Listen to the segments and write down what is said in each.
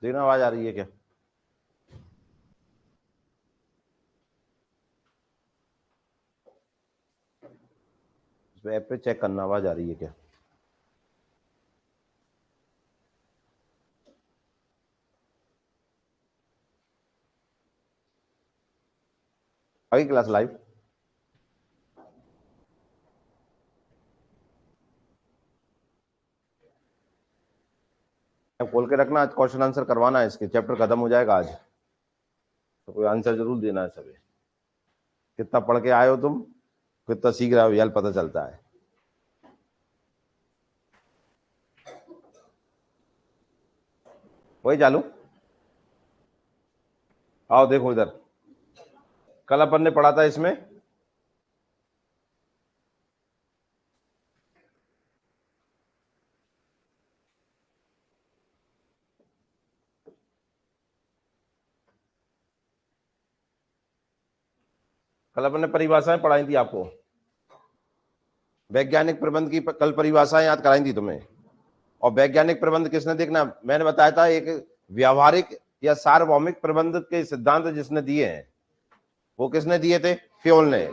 देखना आवाज आ रही है क्या? ऐप पे चेक करना आवाज आ रही है क्या। अगली क्लास लाइव खोल के रखना। आज क्वेश्चन आंसर करवाना है, इसके चैप्टर खत्म हो जाएगा आज, तो कोई आंसर जरूर देना है सभी। कितना पढ़ के आए हो तुम, कितना सीख रहे हो, यार पता चलता है। वही चालू। आओ देखो इधर, कल अपन ने पढ़ा था इसमें कल अपन ने परिभाषाएं पढ़ाई थी आपको। वैज्ञानिक प्रबंध की कल परिभाषाएं याद कराई थी तुम्हें। और वैज्ञानिक प्रबंध किसने देखना, मैंने बताया था एक व्यावहारिक या सार्वभौमिक प्रबंध के सिद्धांत जिसने दिए हैं, वो किसने दिए थे? फ्योल ने।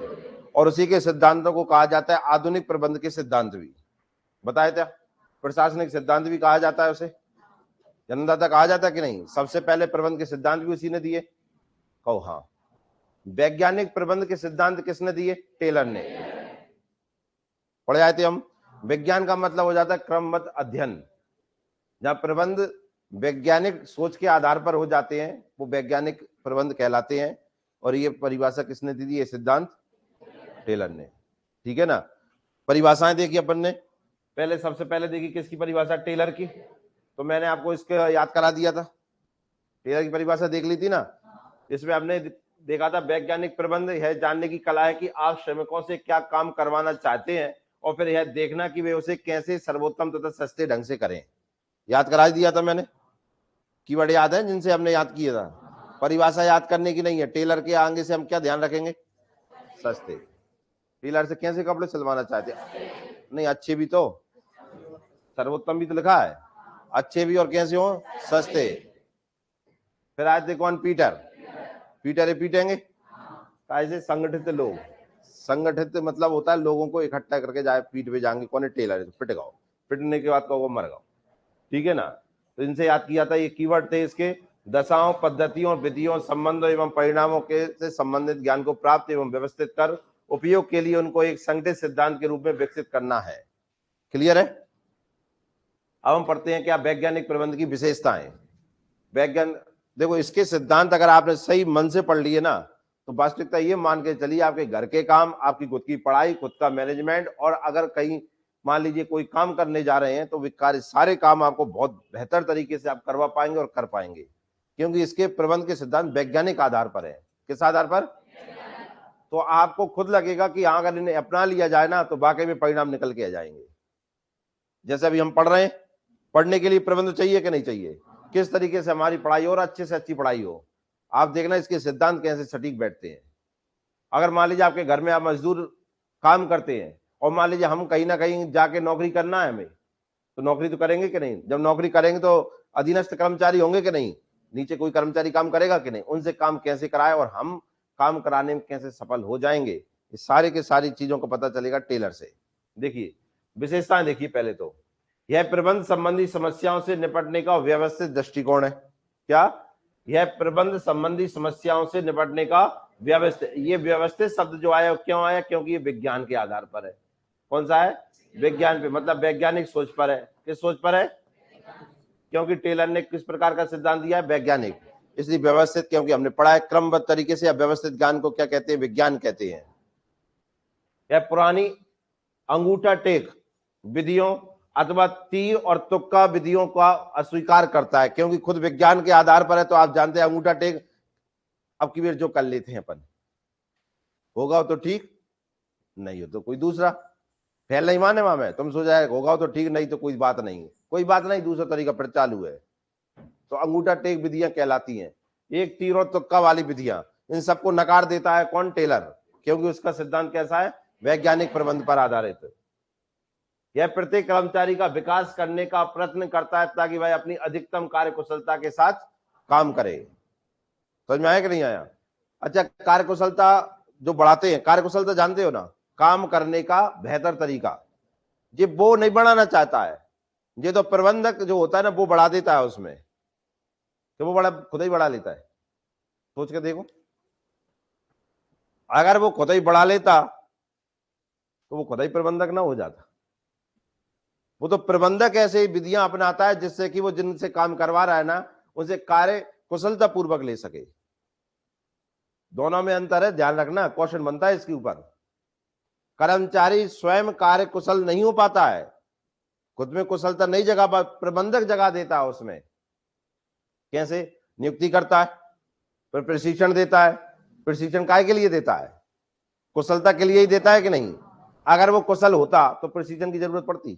और उसी के सिद्धांतों को कहा जाता है आधुनिक प्रबंध के सिद्धांत भी। बताया था, प्रशासनिक सिद्धांत भी कहा जाता है उसे, जन्मदाता कहा जाता है कि नहीं। सबसे पहले प्रबंध के सिद्धांत भी उसी ने दिए। कहो हाँ। वैज्ञानिक प्रबंध के सिद्धांत किसने दिए? टेलर ने। पढ़े आए थे हम। विज्ञान का मतलब हो जाता है क्रमबद्ध अध्ययन। जहां प्रबंध वैज्ञानिक सोच के आधार पर हो जाते हैं वो वैज्ञानिक प्रबंध कहलाते हैं। और ये परिभाषा किसने दी थी? ये सिद्धांत टेलर ने। ठीक है ना। परिभाषाएं देखी अपन ने, पहले सबसे पहले देखी किसकी परिभाषा? टेलर की। तो मैंने आपको इसके याद करा दिया था, टेलर की परिभाषा देख ली थी ना। इसमें हमने देखा था वैज्ञानिक प्रबंध है जानने की कला है कि आप श्रमिकों से क्या काम करवाना चाहते हैं और फिर यह देखना कि वे उसे कैसे सर्वोत्तम तथा सस्ते ढंग से करें। याद करा दिया था मैंने। कीवर्ड याद है जिनसे हमने याद किया था। परिभाषा याद करने की नहीं है। टेलर के आगे से हम क्या ध्यान रखेंगे? सस्ते। टेलर से कैसे कपड़े सिलवाना चाहते हैं? नहीं, अच्छे भी तो, सर्वोत्तम भी तो लिखा है। अच्छे भी और कैसे हो? सस्ते। फिर आज देखो कौन? पीटर। पीटर पीटेंगे कैसे? संगठित लोग। संगठित मतलब होता है लोगों को इकट्ठा करके जाए पीठ पे जाएंगे। कौन है? टेलर। पिट गाओ, पिटने के बाद कहो मर गाओ। ठीक है ना। तो इनसे याद किया था, ये कीवर्ड थे इसके। दशाओं, पद्धतियों, विधियों, संबंधों एवं परिणामों के से संबंधित ज्ञान को प्राप्त एवं व्यवस्थित कर उपयोग के लिए उनको एक संगठित सिद्धांत के रूप में विकसित करना है। क्लियर है। अब हम पढ़ते हैं क्या वैज्ञानिक प्रबंध की विशेषताएं। वैज्ञान देखो, इसके सिद्धांत अगर आपने सही मन से पढ़ लिए ना तो वास्तविकता ये मान के चलिए आपके घर के काम, आपकी खुद की पढ़ाई, खुद का मैनेजमेंट, और अगर कहीं मान लीजिए कोई काम करने जा रहे हैं तो वे कार्य सारे काम आपको बहुत बेहतर तरीके से आप करवा पाएंगे और कर पाएंगे, क्योंकि इसके प्रबंध के सिद्धांत वैज्ञानिक आधार पर है। किस आधार पर? तो आपको खुद लगेगा कि हाँ, अगर इन्हें अपना लिया जाए ना तो वाकई में परिणाम निकल के आ जाएंगे। जैसे अभी हम पढ़ रहे हैं, पढ़ने के लिए प्रबंध चाहिए कि नहीं चाहिए? किस तरीके से हमारी पढ़ाई हो और अच्छे से अच्छी पढ़ाई हो। आप देखना इसके सिद्धांत कैसे सटीक बैठते हैं। अगर मान लीजिए आपके घर में आप मजदूर काम करते हैं और मान लीजिए हम कहीं ना कहीं जाके नौकरी करना है हमें, तो नौकरी तो करेंगे कि नहीं? जब नौकरी करेंगे तो अधीनस्थ कर्मचारी होंगे कि नहीं? नीचे कोई कर्मचारी काम करेगा कि नहीं? उनसे काम कैसे कराए और हम काम कराने में कैसे सफल हो जाएंगे, इस सारे के सारी चीजों का पता चलेगा टेलर से। देखिए विशेषताएं देखिए। पहले तो यह प्रबंध संबंधी समस्याओं से निपटने का व्यवस्थित दृष्टिकोण है। क्या? यह प्रबंध संबंधी समस्याओं से निपटने का व्यवस्थित। ये व्यवस्थित शब्द जो आया क्यों आया? क्योंकि ये विज्ञान के आधार पर है। कौन सा है? विज्ञान पे, मतलब वैज्ञानिक सोच पर है। किस सोच पर है? क्योंकि टेलर ने किस प्रकार का सिद्धांत दिया है? वैज्ञानिक। इसलिए व्यवस्थित, क्योंकि हमने पढ़ा है क्रमबद्ध तरीके से। व्यवस्थित ज्ञान को क्या कहते हैं? विज्ञान कहते हैं। यह पुरानी अंगूठा टेक विधियों अथवा तीर और तुक्का विधियों का अस्वीकार करता है, क्योंकि खुद विज्ञान के आधार पर है। तो आप जानते हैं अंगूठा टेक अब की बार जो कर लेते हैं अपन, होगा तो ठीक, नहीं हो तो कोई दूसरा। फैल नहीं माने वहां में, तुम सोचा होगा तो ठीक, नहीं तो कोई बात नहीं, कोई बात नहीं, दूसरा तरीका फिर चालू है। तो अंगूठा टेक विधियां कहलाती हैं। एक तीर और तुक्का वाली विधियां, इन सबको नकार देता है कौन? टेलर। क्योंकि उसका सिद्धांत कैसा है? वैज्ञानिक प्रबंध पर आधारित। यह प्रत्येक कर्मचारी का विकास करने का प्रयत्न करता है ताकि वह अपनी अधिकतम कार्य कुशलता के साथ काम करे। समझ में आया कि नहीं आया? अच्छा, कार्य कुशलता जो बढ़ाते हैं, कार्य कुशलता जानते हो ना, काम करने का बेहतर तरीका, ये वो नहीं बढ़ाना चाहता है, ये तो प्रबंधक जो होता है ना वो बढ़ा देता है उसमें, तो वो बड़ा खुद ही बढ़ा लेता है। सोच के देखो, अगर वो खुद ही बढ़ा लेता तो वो खुद ही प्रबंधक ना हो जाता। वो तो प्रबंधक ऐसे विधियां अपनाता है जिससे कि वो जिनसे काम करवा रहा है ना उनसे कार्य कुशलता पूर्वक ले सके। दोनों में अंतर है, ध्यान रखना, क्वेश्चन बनता है इसके ऊपर। कर्मचारी स्वयं कार्य कुशल नहीं हो पाता है, खुद में कुशलता नहीं जगा, प्रबंधक जगा देता है उसमें। कैसे? नियुक्ति करता है, फिर प्रशिक्षण देता है। प्रशिक्षण काय के लिए देता है? कुशलता के लिए ही देता है कि नहीं? अगर वो कुशल होता तो प्रशिक्षण की जरूरत पड़ती?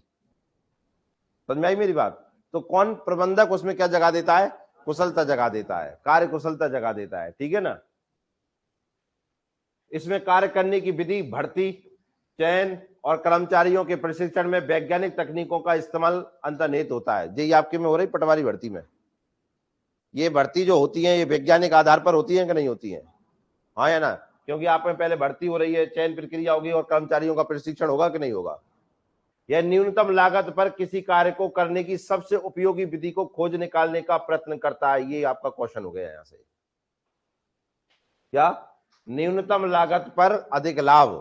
समझ में आई मेरी बात? तो कौन प्रबंधक उसमें क्या जगा देता है? कुशलता जगा देता है, कार्य कुशलता जगा देता है, ठीक है ना। इसमें कार्य करने की विधि, भर्ती, चयन और कर्मचारियों के प्रशिक्षण में वैज्ञानिक तकनीकों का इस्तेमाल अंतर्निहित होता है। ये आपके में हो रही पटवारी भर्ती में, ये भर्ती जो होती है ये वैज्ञानिक आधार पर होती है कि नहीं होती है? हाँ या ना? क्योंकि आप में पहले भर्ती हो रही है, चयन प्रक्रिया होगी और कर्मचारियों का प्रशिक्षण होगा कि नहीं होगा। यह न्यूनतम लागत पर किसी कार्य को करने की सबसे उपयोगी विधि को खोज निकालने का प्रयत्न करता है। ये आपका क्वेश्चन हो गया यहां से। क्या? न्यूनतम लागत पर अधिक लाभ।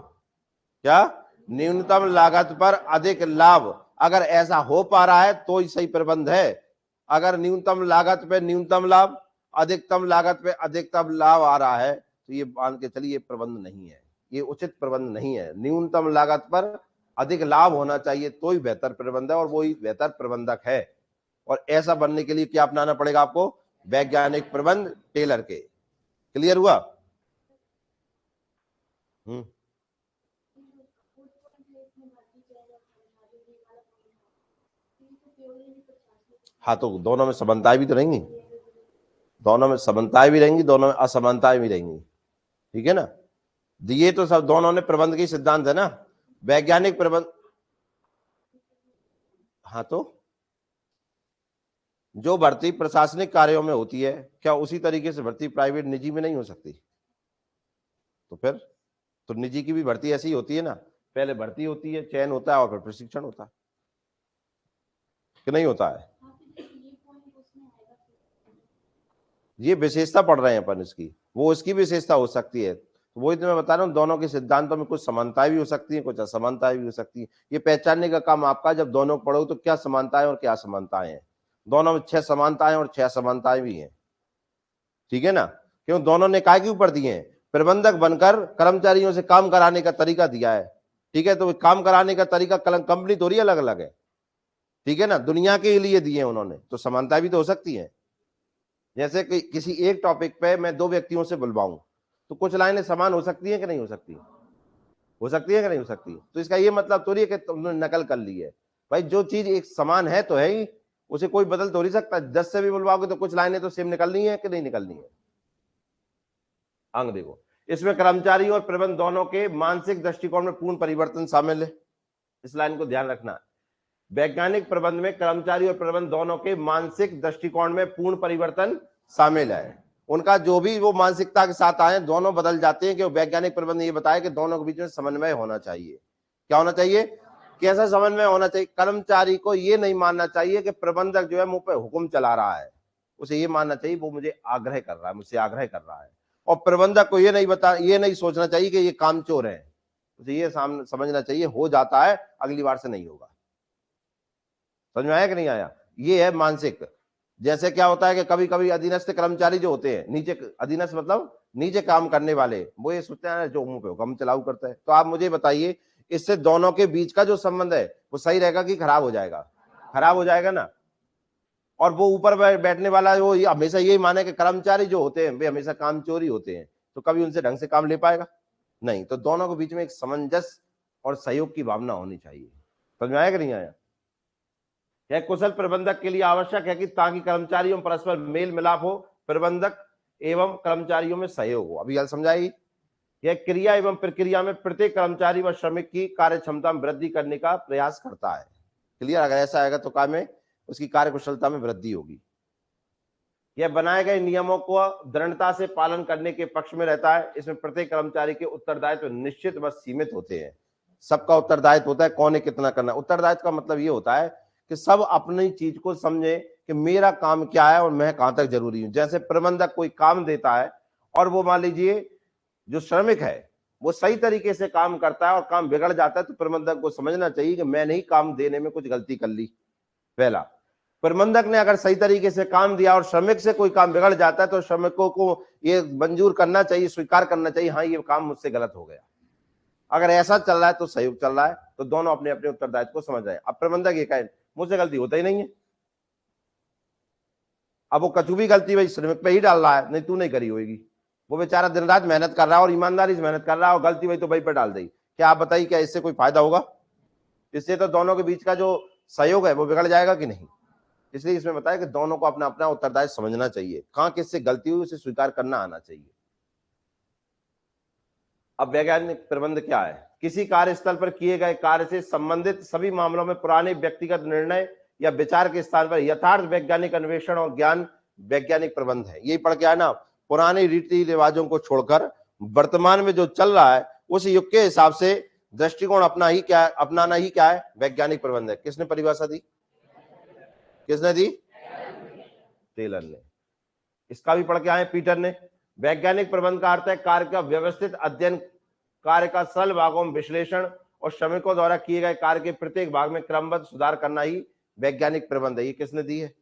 क्या? न्यूनतम लागत पर अधिक लाभ। अगर ऐसा हो पा रहा है तो ही सही प्रबंध है। अगर न्यूनतम लागत पे न्यूनतम लाभ, अधिकतम लागत पे अधिकतम लाभ आ रहा है तो ये मान के चलिए प्रबंध नहीं है, ये उचित प्रबंध नहीं है। न्यूनतम लागत पर अधिक लाभ होना चाहिए तो ही बेहतर प्रबंध है और वो ही बेहतर प्रबंधक है। और ऐसा बनने के लिए क्या अपनाना पड़ेगा आपको? वैज्ञानिक प्रबंध टेलर के। क्लियर हुआ? हाँ, तो दोनों में समानताएं भी तो रहेंगी, दोनों में समानताएं भी रहेंगी, दोनों में असमानताएं भी रहेंगी, ठीक है ना। दिए तो सब दोनों ने प्रबंध की सिद्धांत है ना, वैज्ञानिक प्रबंध। हाँ, तो जो भर्ती प्रशासनिक कार्यों में होती है क्या उसी तरीके से भर्ती प्राइवेट निजी में नहीं हो सकती? तो फिर तो निजी की भी भर्ती ऐसी ही होती है ना, पहले भर्ती होती है, चयन होता है और फिर प्रशिक्षण होता है, कि नहीं होता है? ये विशेषता पढ़ रहे हैं अपन इसकी, वो उसकी विशेषता हो सकती है। तो वही तो मैं बता रहा हूँ, दोनों के सिद्धांतों में कुछ समानताएं भी हो सकती है, कुछ असमानताएं भी हो सकती है। ये पहचानने का काम आपका, जब दोनों पढ़ो तो क्या समानताएं और क्या असमानताएं हैं। दोनों में 6 समानताएं और 6 असमानताएं भी हैं, ठीक है ना। क्यों? दोनों ने काय के ऊपर दिए हैं? प्रबंधक बनकर कर्मचारियों से काम कराने का तरीका दिया है, ठीक है। तो काम कराने का तरीका कंपनी थोड़ी अलग अलग है, ठीक है ना, दुनिया के लिए दिए उन्होंने, तो समानता भी तो हो सकती है। जैसे कि किसी एक टॉपिक पे मैं 2 व्यक्तियों से बुलवाऊं तो कुछ लाइनें समान हो सकती हैं कि नहीं हो सकती? हो सकती है कि नहीं हो सकती? तो इसका ये मतलब थोड़ी है कि तुमने नकल कर ली है। भाई जो चीज एक समान है तो है ही, उसे कोई बदल तो नहीं सकता। 10 से भी बुलवाओगे तो कुछ लाइनें तो सेम निकलनी है कि नहीं निकलनी है? अंग देखो, इसमें कर्मचारी और प्रबंध दोनों के मानसिक दृष्टिकोण में पूर्ण परिवर्तन शामिल है। इस लाइन को ध्यान रखना। वैज्ञानिक प्रबंध में कर्मचारी और प्रबंध दोनों के मानसिक दृष्टिकोण में पूर्ण परिवर्तन शामिल है। उनका जो भी वो मानसिकता के साथ आए दोनों बदल जाते हैं। कि वैज्ञानिक प्रबंध ये बताया कि दोनों के बीच में समन्वय होना चाहिए। क्या होना चाहिए? कैसा समन्वय होना चाहिए? कर्मचारी को ये नहीं मानना चाहिए कि प्रबंधक जो है मुंह पे हुक्म चला रहा है, उसे ये मानना चाहिए वो मुझे आग्रह कर रहा है, मुझसे आग्रह कर रहा है। और प्रबंधक को ये नहीं सोचना चाहिए कि ये कामचोर है, उसे ये समझना चाहिए हो जाता है, अगली बार से नहीं होगा। समझ में आया कि नहीं आया? ये है मानसिक। जैसे क्या होता है कि कभी कभी अधीनस्थ कर्मचारी जो होते हैं, नीचे अधीनस्थ मतलब नीचे काम करने वाले, वो ये सोचते हैं जो मुंह पे हुक्म चलाऊ करता है। तो आप मुझे बताइए, इससे दोनों के बीच का जो संबंध है वो सही रहेगा कि खराब हो जाएगा? खराब हो जाएगा ना। और वो ऊपर बैठने वाला वो हमेशा यही माने कि कर्मचारी जो होते हैं वे हमेशा कामचोरी होते हैं, तो कभी उनसे ढंग से काम ले पाएगा नहीं। तो दोनों के बीच में एक सामंजस्य और सहयोग की भावना होनी चाहिए। समझ में आया कि नहीं आया? यह कुशल प्रबंधक के लिए आवश्यक है कि ताकि कर्मचारियों में परस्पर मेल मिलाप हो, प्रबंधक एवं कर्मचारियों में सहयोग हो। अभी यार समझाई? यह क्रिया एवं प्रक्रिया में प्रत्येक कर्मचारी व श्रमिक की कार्य क्षमता में वृद्धि करने का प्रयास करता है। क्लियर? अगर ऐसा आएगा तो काम में उसकी कार्य कुशलता में वृद्धि होगी। यह बनाए गए नियमों को दृढ़ता से पालन करने के पक्ष में रहता है। इसमें प्रत्येक कर्मचारी के उत्तरदायित्व निश्चित व सीमित होते हैं। सबका उत्तरदायित्व होता है, कौन है कितना करना। उत्तरदायित्व का मतलब ये होता है कि सब अपनी चीज को समझे कि मेरा काम क्या है और मैं कहां तक जरूरी हूं। जैसे प्रबंधक कोई काम देता है और वो मान लीजिए जो श्रमिक है वो सही तरीके से काम करता है और काम बिगड़ जाता है, तो प्रबंधक को समझना चाहिए कि मैंने ही काम देने में कुछ गलती कर ली। पहला, प्रबंधक ने अगर सही तरीके से काम दिया और श्रमिक से कोई काम बिगड़ जाता है तो श्रमिकों को ये मंजूर करना चाहिए, स्वीकार करना चाहिए, हाँ ये काम मुझसे गलत हो गया। अगर ऐसा चल रहा है तो सहयोग चल रहा है, तो दोनों अपने अपने उत्तरदायित्व को समझ रहे हैं। अब प्रबंधक ये कहे मुझसे गलती होता ही नहीं है, अब वो कचू भी गलती भाई श्रमिक पे ही डाल रहा है, नहीं तू नहीं करी होगी। वो बेचारा दिन रात मेहनत कर रहा है और ईमानदारी से मेहनत कर रहा है और गलती भाई तो भाई पे डाल दी। क्या आप बताइए क्या इससे कोई फायदा होगा? इससे तो दोनों के बीच का जो सहयोग है वो बिगड़ जाएगा कि नहीं। इसलिए इसमें बताया कि दोनों को अपना अपना उत्तरदायित्व समझना चाहिए, कहां किससे गलती हुई उसे स्वीकार करना आना चाहिए। अब वैज्ञानिक प्रबंध क्या है? किसी कार्यस्थल पर किए गए कार्य से संबंधित सभी मामलों में पुराने व्यक्तिगत निर्णय या विचार के स्थान पर यथार्थ वैज्ञानिक अन्वेषण और ज्ञान वैज्ञानिक प्रबंध है। यही पढ़ के आया ना, पुराने रीति रिवाजों को छोड़कर वर्तमान में जो चल रहा है उस युग के हिसाब से दृष्टिकोण अपनाना ही क्या है? वैज्ञानिक प्रबंध है। किसने परिभाषा दी? किसने दी? टेलर ने। इसका भी पढ़ के आए पीटर ने। वैज्ञानिक प्रबंध का अर्थ है कार्य का व्यवस्थित अध्ययन, कार्य का सरल भागों में विश्लेषण और श्रमिकों द्वारा किए गए कार्य के प्रत्येक भाग में क्रमबद्ध सुधार करना ही वैज्ञानिक प्रबंध है। ये किसने दी है?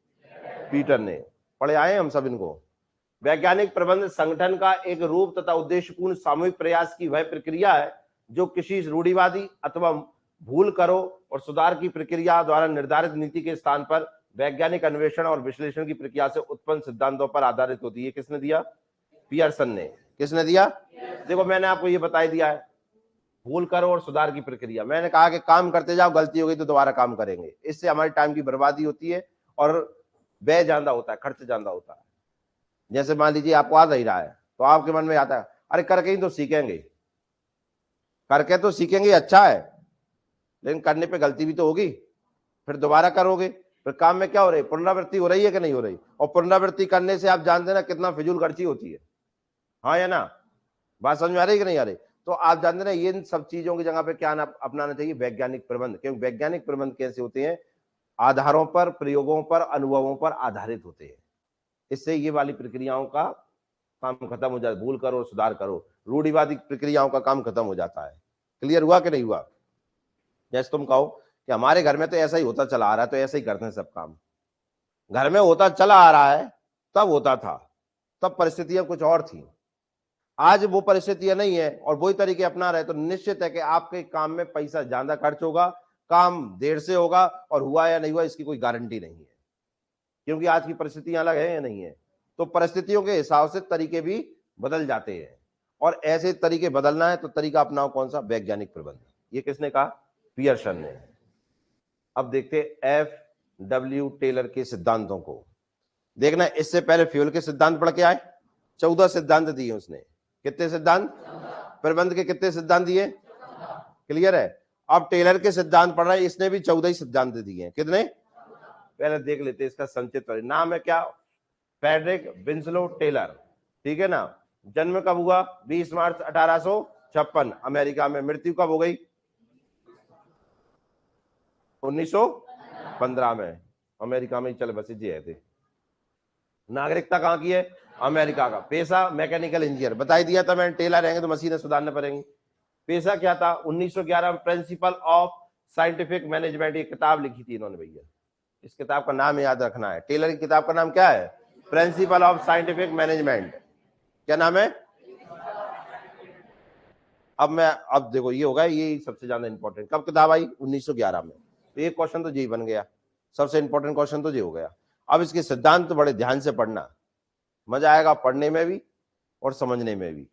पीटर ने। पढ़े आए हम सब इनको। वैज्ञानिक प्रबंध संगठन का एक रूप तथा उद्देश्यपूर्ण सामूहिक प्रयास की वह प्रक्रिया है जो किसी रूढ़िवादी अथवा भूल करो और सुधार की प्रक्रिया द्वारा निर्धारित नीति के स्थान पर वैज्ञानिक अन्वेषण और विश्लेषण की प्रक्रिया से उत्पन्न सिद्धांतों पर आधारित होती है। किसने दिया? पियर्सन ने। किसने दिया? देखो मैंने आपको ये बता दिया है, भूल करो और सुधार की प्रक्रिया। मैंने कहा कि काम करते जाओ, गलती हो गई तो दोबारा काम करेंगे, इससे हमारी टाइम की बर्बादी होती है और व्यय ज्यादा होता है, खर्च ज्यादा होता है। जैसे मान लीजिए आपको आ नहीं रहा है तो आपके मन में आता है अरे करके ही तो सीखेंगे, करके तो सीखेंगे अच्छा है, लेकिन करने पे गलती भी तो होगी, फिर दोबारा करोगे, फिर काम में क्या हो रही है? पुनरावृत्ति हो रही है कि नहीं हो रही? और पुनरावृत्ति करने से आप जानते ना कितना फिजूल खर्ची होती है, हाँ या ना? बात समझ में आ रही है कि नहीं आ रही? तो आप जानते ना ये सब चीजों की जगह पे क्या अपनाना चाहिए? वैज्ञानिक प्रबंध। क्योंकि वैज्ञानिक प्रबंध कैसे होते हैं? आधारों पर, प्रयोगों पर, अनुभवों पर आधारित होते हैं। इससे ये वाली प्रक्रियाओं का काम खत्म हो जाता है, भूल करो सुधार करो, रूढ़िवादी प्रक्रियाओं का काम खत्म हो जाता है। क्लियर हुआ कि नहीं हुआ? जैसे तुम कहो कि हमारे घर में तो ऐसा ही होता चला आ रहा है तो ऐसा ही करते हैं सब काम। घर में होता चला आ रहा है, तब होता था, तब परिस्थितियां कुछ और थी। आज वो परिस्थितियां नहीं है और वही तरीके अपना रहे तो निश्चित है कि आपके काम में पैसा ज्यादा खर्च होगा, काम देर से होगा और हुआ या नहीं हुआ इसकी कोई गारंटी नहीं है। क्योंकि आज की परिस्थितियां अलग है या नहीं है, तो परिस्थितियों के हिसाब से तरीके भी बदल जाते हैं और ऐसे तरीके बदलना है तो तरीका अपनाओ कौन सा? वैज्ञानिक प्रबंध। ये किसने कहा? पियर्सन ने। अब देखते FW टेलर के सिद्धांतों को। देखना इससे पहले फ्यूल के सिद्धांत पढ़ के आए, 14 सिद्धांत दिए उसने। कितने सिद्धांत? प्रबंध के कितने सिद्धांत दिए? क्लियर है? अब टेलर के सिद्धांत पढ़ रहे हैं, इसने भी 14 ही सिद्धांत दिए हैं। कितने? पहले देख लेते हैं इसका संक्षिप्त नाम है क्या? Frederick Winslow Taylor. ठीक है ना? जन्म कब हुआ? 20 मार्च 1856 अमेरिका में। मृत्यु कब हो गई? 1915 में। अमेरिका में ही चल बसे जी थे। नागरिकता कहां की है? अमेरिका का। पेशा मैकेनिकल इंजीनियर, बता ही दिया था मैंने, टेलर रहेंगे तो मशीनें सुधारने पड़ेंगी। पेशा क्या था? 1911 में प्रिंसिपल ऑफ साइंटिफिक मैनेजमेंट, ये किताब लिखी थी इन्होंने भैया। इस किताब का नाम याद रखना है। टेलर की किताब का नाम क्या है? Principle of scientific management. क्या नाम है? अब देखो ये होगा, ये सबसे ज्यादा इंपॉर्टेंट। कब किताब आई? 1911 में। तो ये क्वेश्चन तो यही बन गया, सबसे इंपॉर्टेंट क्वेश्चन तो ये हो गया। अब इसके सिद्धांत तो बड़े ध्यान से पढ़ना, मजा आएगा पढ़ने में भी और समझने में भी।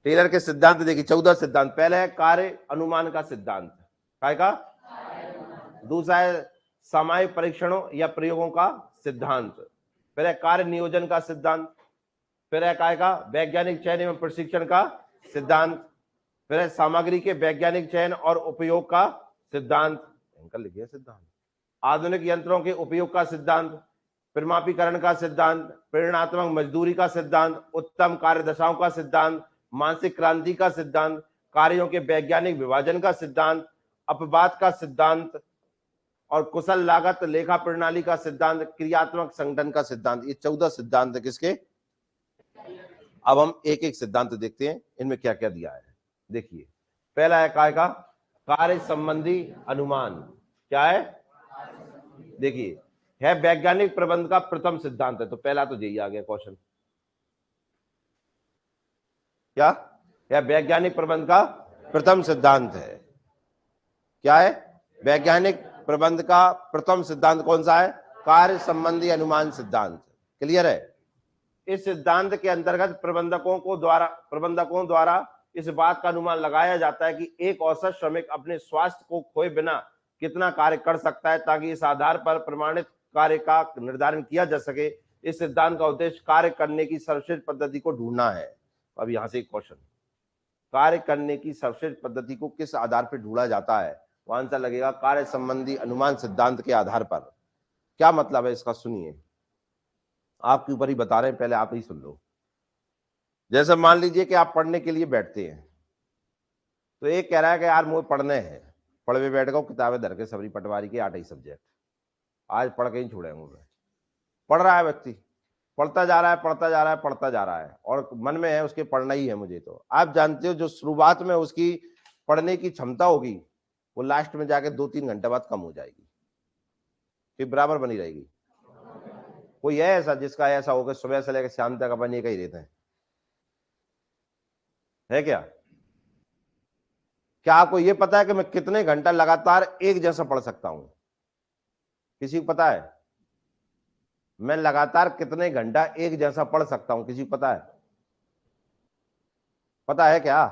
टेलर के सिद्धांत देखिए, 14 सिद्धांत। पहले है कार्य अनुमान का सिद्धांत, काय का? दूसरा है सामायिक परीक्षणों या प्रयोगों का सिद्धांत। फिर है कार्य नियोजन का सिद्धांत, फिर है काय का वैज्ञानिक चयन एवं प्रशिक्षण का सिद्धांत, फिर है सामग्री के वैज्ञानिक चयन और उपयोग का सिद्धांत, अंकल लिखिए सिद्धांत, आधुनिक यंत्रों के उपयोग का सिद्धांत, परिमापीकरण का सिद्धांत, प्रेरणात्मक मजदूरी का सिद्धांत, उत्तम कार्यदशाओं का सिद्धांत, मानसिक क्रांति का सिद्धांत, कार्यों के वैज्ञानिक विभाजन का सिद्धांत, अपवाद का सिद्धांत और कुशल लागत लेखा प्रणाली का सिद्धांत, क्रियात्मक संगठन का सिद्धांत। ये 14 सिद्धांत है किसके। अब हम एक एक सिद्धांत देखते हैं इनमें क्या क्या दिया है। देखिए पहला है काय का कार्य संबंधी अनुमान। क्या है, देखिए है वैज्ञानिक प्रबंध का प्रथम सिद्धांत है, तो पहला तो यही आ गया क्वेश्चन। क्या है वैज्ञानिक प्रबंध का प्रथम सिद्धांत है। क्या है वैज्ञानिक प्रबंध का प्रथम सिद्धांत कौन सा है, कार्य संबंधी अनुमान सिद्धांत। क्लियर है। इस सिद्धांत के अंतर्गत प्रबंधकों द्वारा इस बात का अनुमान लगाया जाता है कि एक औसत श्रमिक अपने स्वास्थ्य को खोए बिना कितना कार्य कर सकता है, ताकि इस आधार पर प्रमाणित कार्य का निर्धारण किया जा सके। इस सिद्धांत का उद्देश्य कार्य करने की सर्वश्रेष्ठ पद्धति को ढूंढना है। अब यहां से एक क्वेश्चन, कार्य करने की सर्वश्रेष्ठ पद्धति को किस आधार पर ढूंढा जाता है, तो आंसर लगेगा कार्य संबंधी अनुमान सिद्धांत के आधार पर। क्या मतलब है इसका, सुनिए, आपके ऊपर ही बता रहे हैं, पहले आप ही सुन लो। जैसे मान लीजिए कि आप पढ़ने के लिए बैठते हैं, तो एक कह रहा है कि यार मुझे पढ़ने हैं, पढ़वे बैठ गो किताबें धर के सबरी पटवारी के 8 ही सब्जेक्ट, आज पढ़ के ही छोड़ेंगे मैं। पढ़ रहा है व्यक्ति, पढ़ता जा रहा है पढ़ता जा रहा है पढ़ता जा रहा है और मन में है उसके पढ़ना ही है मुझे। तो आप जानते हो जो शुरुआत में उसकी पढ़ने की क्षमता होगी वो लास्ट में जाके 2-3 घंटे बाद कम हो जाएगी, फिर बराबर बनी रहेगी। कोई है ऐसा जिसका ऐसा होगा सुबह से लेकर शाम तक अपन ये कही रहते हैं, है क्या? क्या आपको ये पता है कि मैं कितने घंटा लगातार एक जैसा पढ़ सकता हूं? किसी को पता है मैं लगातार कितने घंटा एक जैसा पढ़ सकता हूं? किसी को पता है? पता है क्या?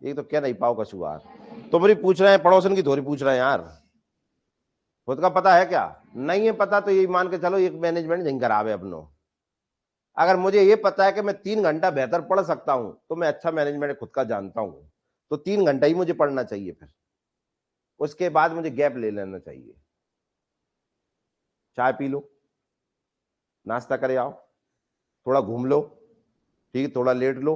ये तो क्या नहीं पाओ कछुआर, तुम्हारी पूछ रहे हैं, पड़ोसन की थोड़ी पूछ रहे हैं यार। खुद का पता है क्या? नहीं है पता तो ये मान के चलो एक मैनेजमेंट नहीं करावे अपनो। अगर मुझे ये पता है कि मैं 3 घंटा बेहतर पढ़ सकता हूं तो मैं अच्छा मैनेजमेंट खुद का जानता हूं, तो 3 घंटा ही मुझे पढ़ना चाहिए, फिर उसके बाद मुझे गैप ले लेना चाहिए। चाय पी लो, नाश्ता करे आओ, थोड़ा घूम लो, ठीक है, थोड़ा लेट लो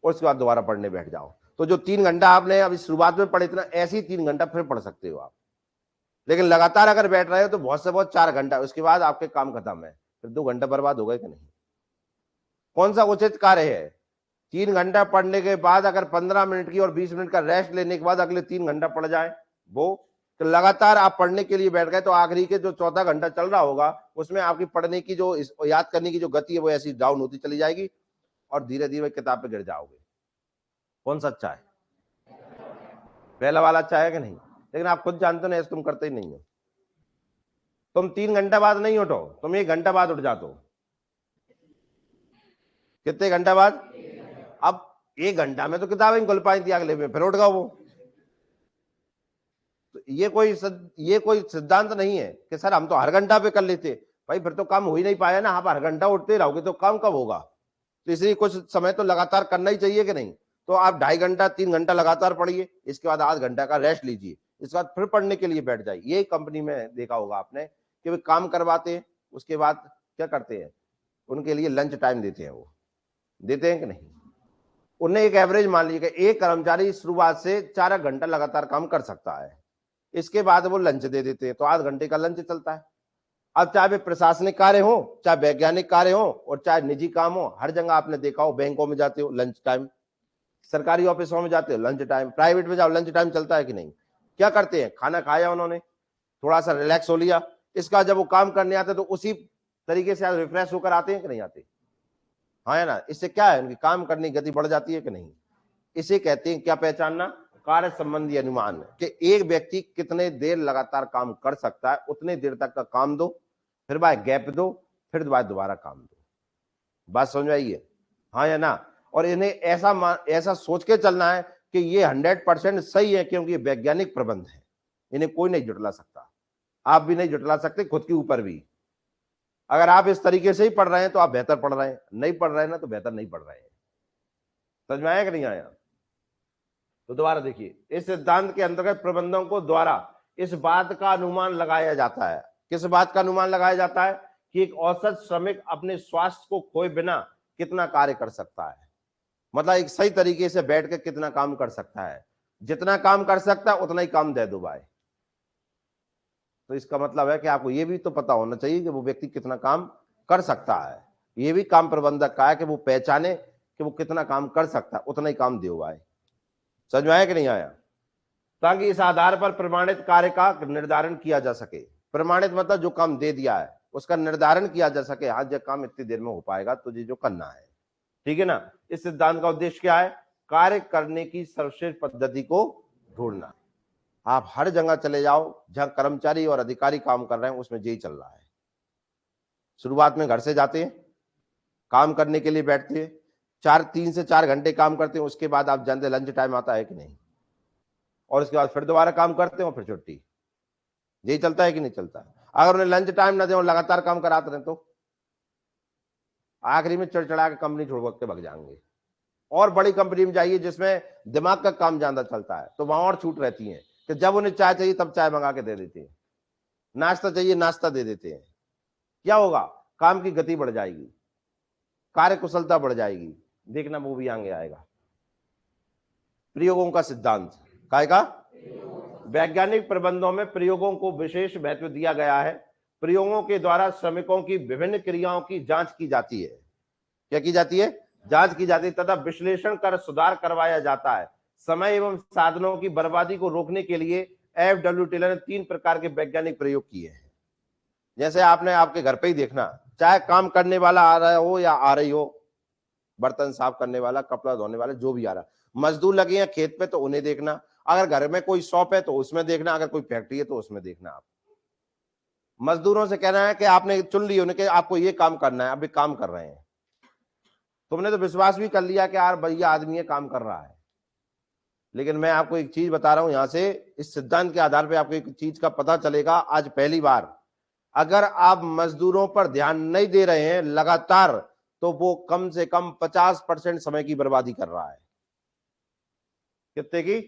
और उसके बाद दोबारा पढ़ने बैठ जाओ। तो जो 3 घंटा आपने अभी शुरुआत में पढ़े इतना, ऐसे ही 3 घंटा फिर पढ़ सकते हो आप। लेकिन लगातार अगर बैठ रहे हो तो बहुत से बहुत 4 घंटा, उसके बाद आपके काम खत्म है, फिर 2 घंटा बर्बाद हो गए कि नहीं? कौन सा उचित कार्य है? 3 घंटा पढ़ने के बाद अगर 15 मिनट की और 20 मिनट का रेस्ट लेने के बाद अगले 3 घंटा पढ़ जाए वो, तो लगातार आप पढ़ने के लिए बैठ गए तो आखिरी के जो 14 घंटा चल रहा होगा उसमें आपकी पढ़ने की जो याद करने की जो गति है वो ऐसी डाउन होती चली जाएगी और धीरे धीरे किताब पे गिर जाओगे। कौन सा अच्छा है? पहला वाला अच्छा है कि नहीं? लेकिन आप खुद जानते हो ना, तुम करते ही नहीं हो। तुम 3 घंटा बाद नहीं उठो, तुम 1 घंटा बाद उठ जाते हो। कितने घंटा बाद? अब 1 घंटा में तो किताबें नहीं खुल पाई थी, अगले में फिर उठ गया वो। तो ये कोई सिद्धांत नहीं है कि सर हम तो हर घंटा पे कर लेते। भाई फिर तो काम हो ही नहीं पाया ना, आप हर घंटा उठते रहोगे तो काम कब होगा? तो इसलिए कुछ समय तो लगातार करना ही चाहिए कि नहीं? तो आप 2.5 घंटा 3 घंटा लगातार पढ़िए, इसके बाद आध घंटा का रेस्ट लीजिए, इसके बाद फिर पढ़ने के लिए बैठ जाइए। ये कंपनी में देखा होगा आपने कि वे काम करवाते हैं, उसके बाद क्या करते हैं, उनके लिए लंच टाइम देते हैं। वो देते हैं कि नहीं? उन्हें एक एवरेज मान लीजिए कि एक कर्मचारी शुरुआत से 4 घंटा लगातार काम कर सकता है, इसके बाद वो लंच दे देते हैं, तो आध घंटे का लंच चलता है। अब चाहे वे प्रशासनिक कार्य हो, चाहे वैज्ञानिक कार्य हो और चाहे निजी काम हो, हर जगह आपने देखा हो, बैंकों में जाते हो लंच टाइम, सरकारी ऑफिसों में जाते हो लंच टाइम, प्राइवेट में जाओ लंच टाइम चलता है कि नहीं? क्या करते हैं, खाना खाया उन्होंने, थोड़ा सा रिलैक्स हो लिया, इसका जब वो काम करने आते तो उसी तरीके से रिफ्रेश होकर आते हैं कि नहीं आते? हाँ है ना? इससे क्या है, उनकी काम करने की गति बढ़ जाती है कि नहीं? इसे कहते हैं क्या पहचानना, कार्य संबंधी अनुमान, कि एक व्यक्ति कितने देर लगातार काम कर सकता है, उतने देर तक का काम दो, फिर बाद गैप दो, फिर दोबारा काम दो। बात समझ आई है? हाँ या ना? और इन्हें ऐसा सोच के चलना है कि ये 100% सही है, क्योंकि ये वैज्ञानिक प्रबंध है, इन्हें कोई नहीं जुटला सकता, आप भी नहीं जुटला सकते खुद के ऊपर भी। अगर आप इस तरीके से ही पढ़ रहे हैं तो आप बेहतर पढ़ रहे हैं, नहीं पढ़ रहे हैं ना तो बेहतर नहीं पढ़ रहे हैं। समझ में आया कि नहीं आया? तो दोबारा देखिए, इस सिद्धांत के अंतर्गत प्रबंधकों द्वारा इस बात का अनुमान लगाया जाता है। किस बात का अनुमान लगाया जाता है? कि एक औसत श्रमिक अपने स्वास्थ्य को खोए बिना कितना कार्य कर सकता है, मतलब एक सही तरीके से बैठ के कितना काम कर सकता है। जितना काम कर सकता है उतना ही काम दे दो भाई। तो इसका मतलब है कि आपको ये भी तो पता होना चाहिए कि वो व्यक्ति कितना काम कर सकता है। ये भी काम प्रबंधक का है कि वो पहचाने कि वो कितना काम कर सकता है, उतना ही काम दो भाई। समझ में आया कि नहीं आया? ताकि इस आधार पर प्रमाणित कार्य का निर्धारण किया जा सके। प्रमाणित मतलब जो काम दे दिया है उसका निर्धारण किया जा सके, हाँ जो काम इतनी देर में हो पाएगा तुझे जो करना है, ठीक है ना। इस सिद्धांत का उद्देश्य क्या है? कार्य करने की सर्वश्रेष्ठ पद्धति को ढूंढना। आप हर जगह चले जाओ जहां कर्मचारी और अधिकारी काम कर रहे हैं उसमें यही चल रहा है। शुरुआत में घर से जाते हैं, काम करने के लिए बैठते हैं, 3 से 4 घंटे काम करते हैं, उसके बाद आप जानते लंच टाइम आता है कि नहीं, और उसके बाद फिर दोबारा काम करते हो, फिर छुट्टी। यही चलता है कि नहीं चलता? अगर उन्हें लंच टाइम ना दे और लगातार काम कराते रहे तो आखिरी में चिड़चिड़ा के कंपनी छोड़ के भाग जाएंगे। और बड़ी कंपनी में जाइए जिसमें दिमाग का काम ज्यादा चलता है तो वहां और छूट रहती है कि जब उन्हें चाय चाहिए तब चाय मंगा के दे देते हैं, नाश्ता चाहिए नाश्ता दे देते हैं। क्या होगा? काम की गति बढ़ जाएगी, कार्य कुशलता बढ़ जाएगी। देखना वो भी आगे आएगा। प्रयोगों का सिद्धांत काय का? वैज्ञानिक प्रबंधों में प्रयोगों को विशेष महत्व दिया गया है। प्रयोगों के द्वारा श्रमिकों की विभिन्न क्रियाओं की जांच की जाती है। क्या की जाती है? जांच की जाती है तथा विश्लेषण कर सुधार करवाया जाता है। समय एवं साधनों की बर्बादी को रोकने के लिए FW टेलर ने 3 प्रकार के वैज्ञानिक प्रयोग किए हैं। जैसे आपने आपके घर पे ही देखना, चाहे काम करने वाला आ रहा हो या आ रही हो, बर्तन साफ करने वाला, कपड़ा धोने वाला, जो भी आ रहा, मजदूर लगे हैं खेत पे तो उन्हें देखना, अगर घर में कोई शॉप है तो उसमें देखना, अगर कोई फैक्ट्री है तो उसमें देखना। आप मजदूरों से कहना है कि आपने चुन ली उन्हें कि आपको ये काम करना है, अभी काम कर रहे हैं, तुमने तो विश्वास भी कर लिया कि यार भैया आदमी ये काम कर रहा है। लेकिन मैं आपको एक चीज बता रहा हूं, यहां से इस सिद्धांत के आधार पर आपको एक चीज का पता चलेगा आज पहली बार, अगर आप मजदूरों पर ध्यान नहीं दे रहे हैं लगातार तो वो कम से कम 50% समय की बर्बादी कर रहा है। कितने की?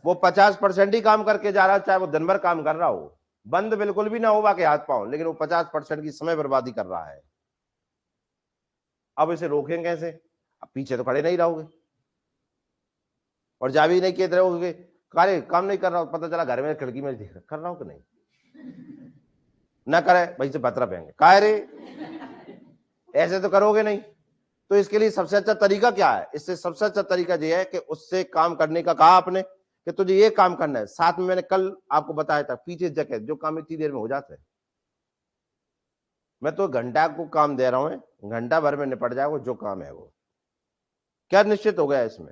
वो 50% ही काम करके जा रहा है, चाहे वो दिन भर काम कर रहा हो, बंद बिल्कुल भी ना हो बाकी हाथ पांव, लेकिन वो 50% की समय बर्बादी कर रहा है। अब इसे रोकें कैसे? अब पीछे तो खड़े नहीं रहोगे और जा भी नहीं कहते रहोगे कार्य काम नहीं कर रहा हूं, पता चला घर में खिड़की में देख कर रहा हूं कि नहीं, ना करे भाई से पत्रा पेंगे काय रे, ऐसे तो करोगे नहीं। तो इसके लिए सबसे अच्छा तरीका क्या है? इससे सबसे अच्छा तरीका यह है कि उससे काम करने का कहा आपने कि तुझे ये काम करना है, साथ में मैंने कल आपको बताया था पीछे जगह जो काम इतनी देर में हो जाता है, मैं तो घंटा को काम दे रहा हूं, घंटा भर में निपट जाएगा जो काम है। वो क्या निश्चित हो गया? इसमें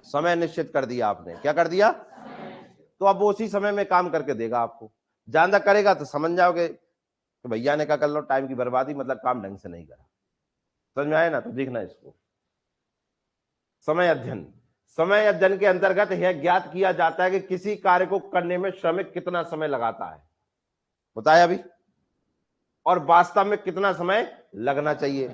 समय निश्चित कर दिया आपने। क्या कर दिया? तो अब वो उसी समय में काम करके देगा आपको। ज्यादा करेगा तो समझ जाओगे कि भैया ने क्या कर लो, टाइम की बर्बादी, मतलब काम ढंग से नहीं करा। समझ में आया ना? तो देखना इसको। समय अध्ययन। समय अध्ययन के अंतर्गत यह ज्ञात किया जाता है कि किसी कार्य को करने में श्रमिक कितना समय लगाता है, बताया अभी, और वास्तव में कितना समय लगना चाहिए।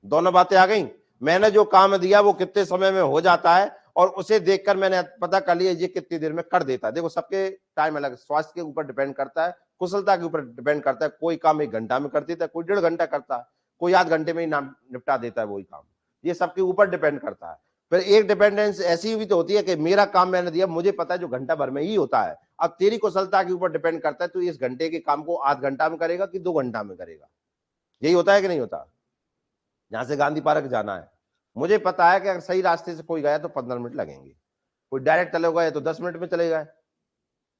दोनों बातें आ गई। मैंने जो काम दिया वो कितने समय में हो जाता है और उसे देखकर मैंने पता कर लिया ये कितनी देर में कर देता है। देखो सबके टाइम अलग, स्वास्थ्य के ऊपर डिपेंड करता है, कुशलता के ऊपर डिपेंड करता है। कोई काम 1 घंटा में कर देता है, कोई 1.5 घंटा करता है, कोई आध घंटे में ही निपटा देता है वही काम। ये सबके ऊपर डिपेंड करता है। फिर एक डिपेंडेंस ऐसी भी तो होती है कि मेरा काम मैंने दिया, मुझे पता है जो घंटा भर में ही होता है, अब तेरी कुशलता के ऊपर डिपेंड करता है तो इस घंटे के काम को आध घंटा में करेगा कि 2 घंटा में करेगा। यही होता है कि नहीं होता? यहां से गांधी पार्क जाना है, मुझे पता है कि अगर सही रास्ते से कोई गया तो 15 मिनट लगेंगे, कोई डायरेक्ट चले गए तो 10 मिनट में चले गए।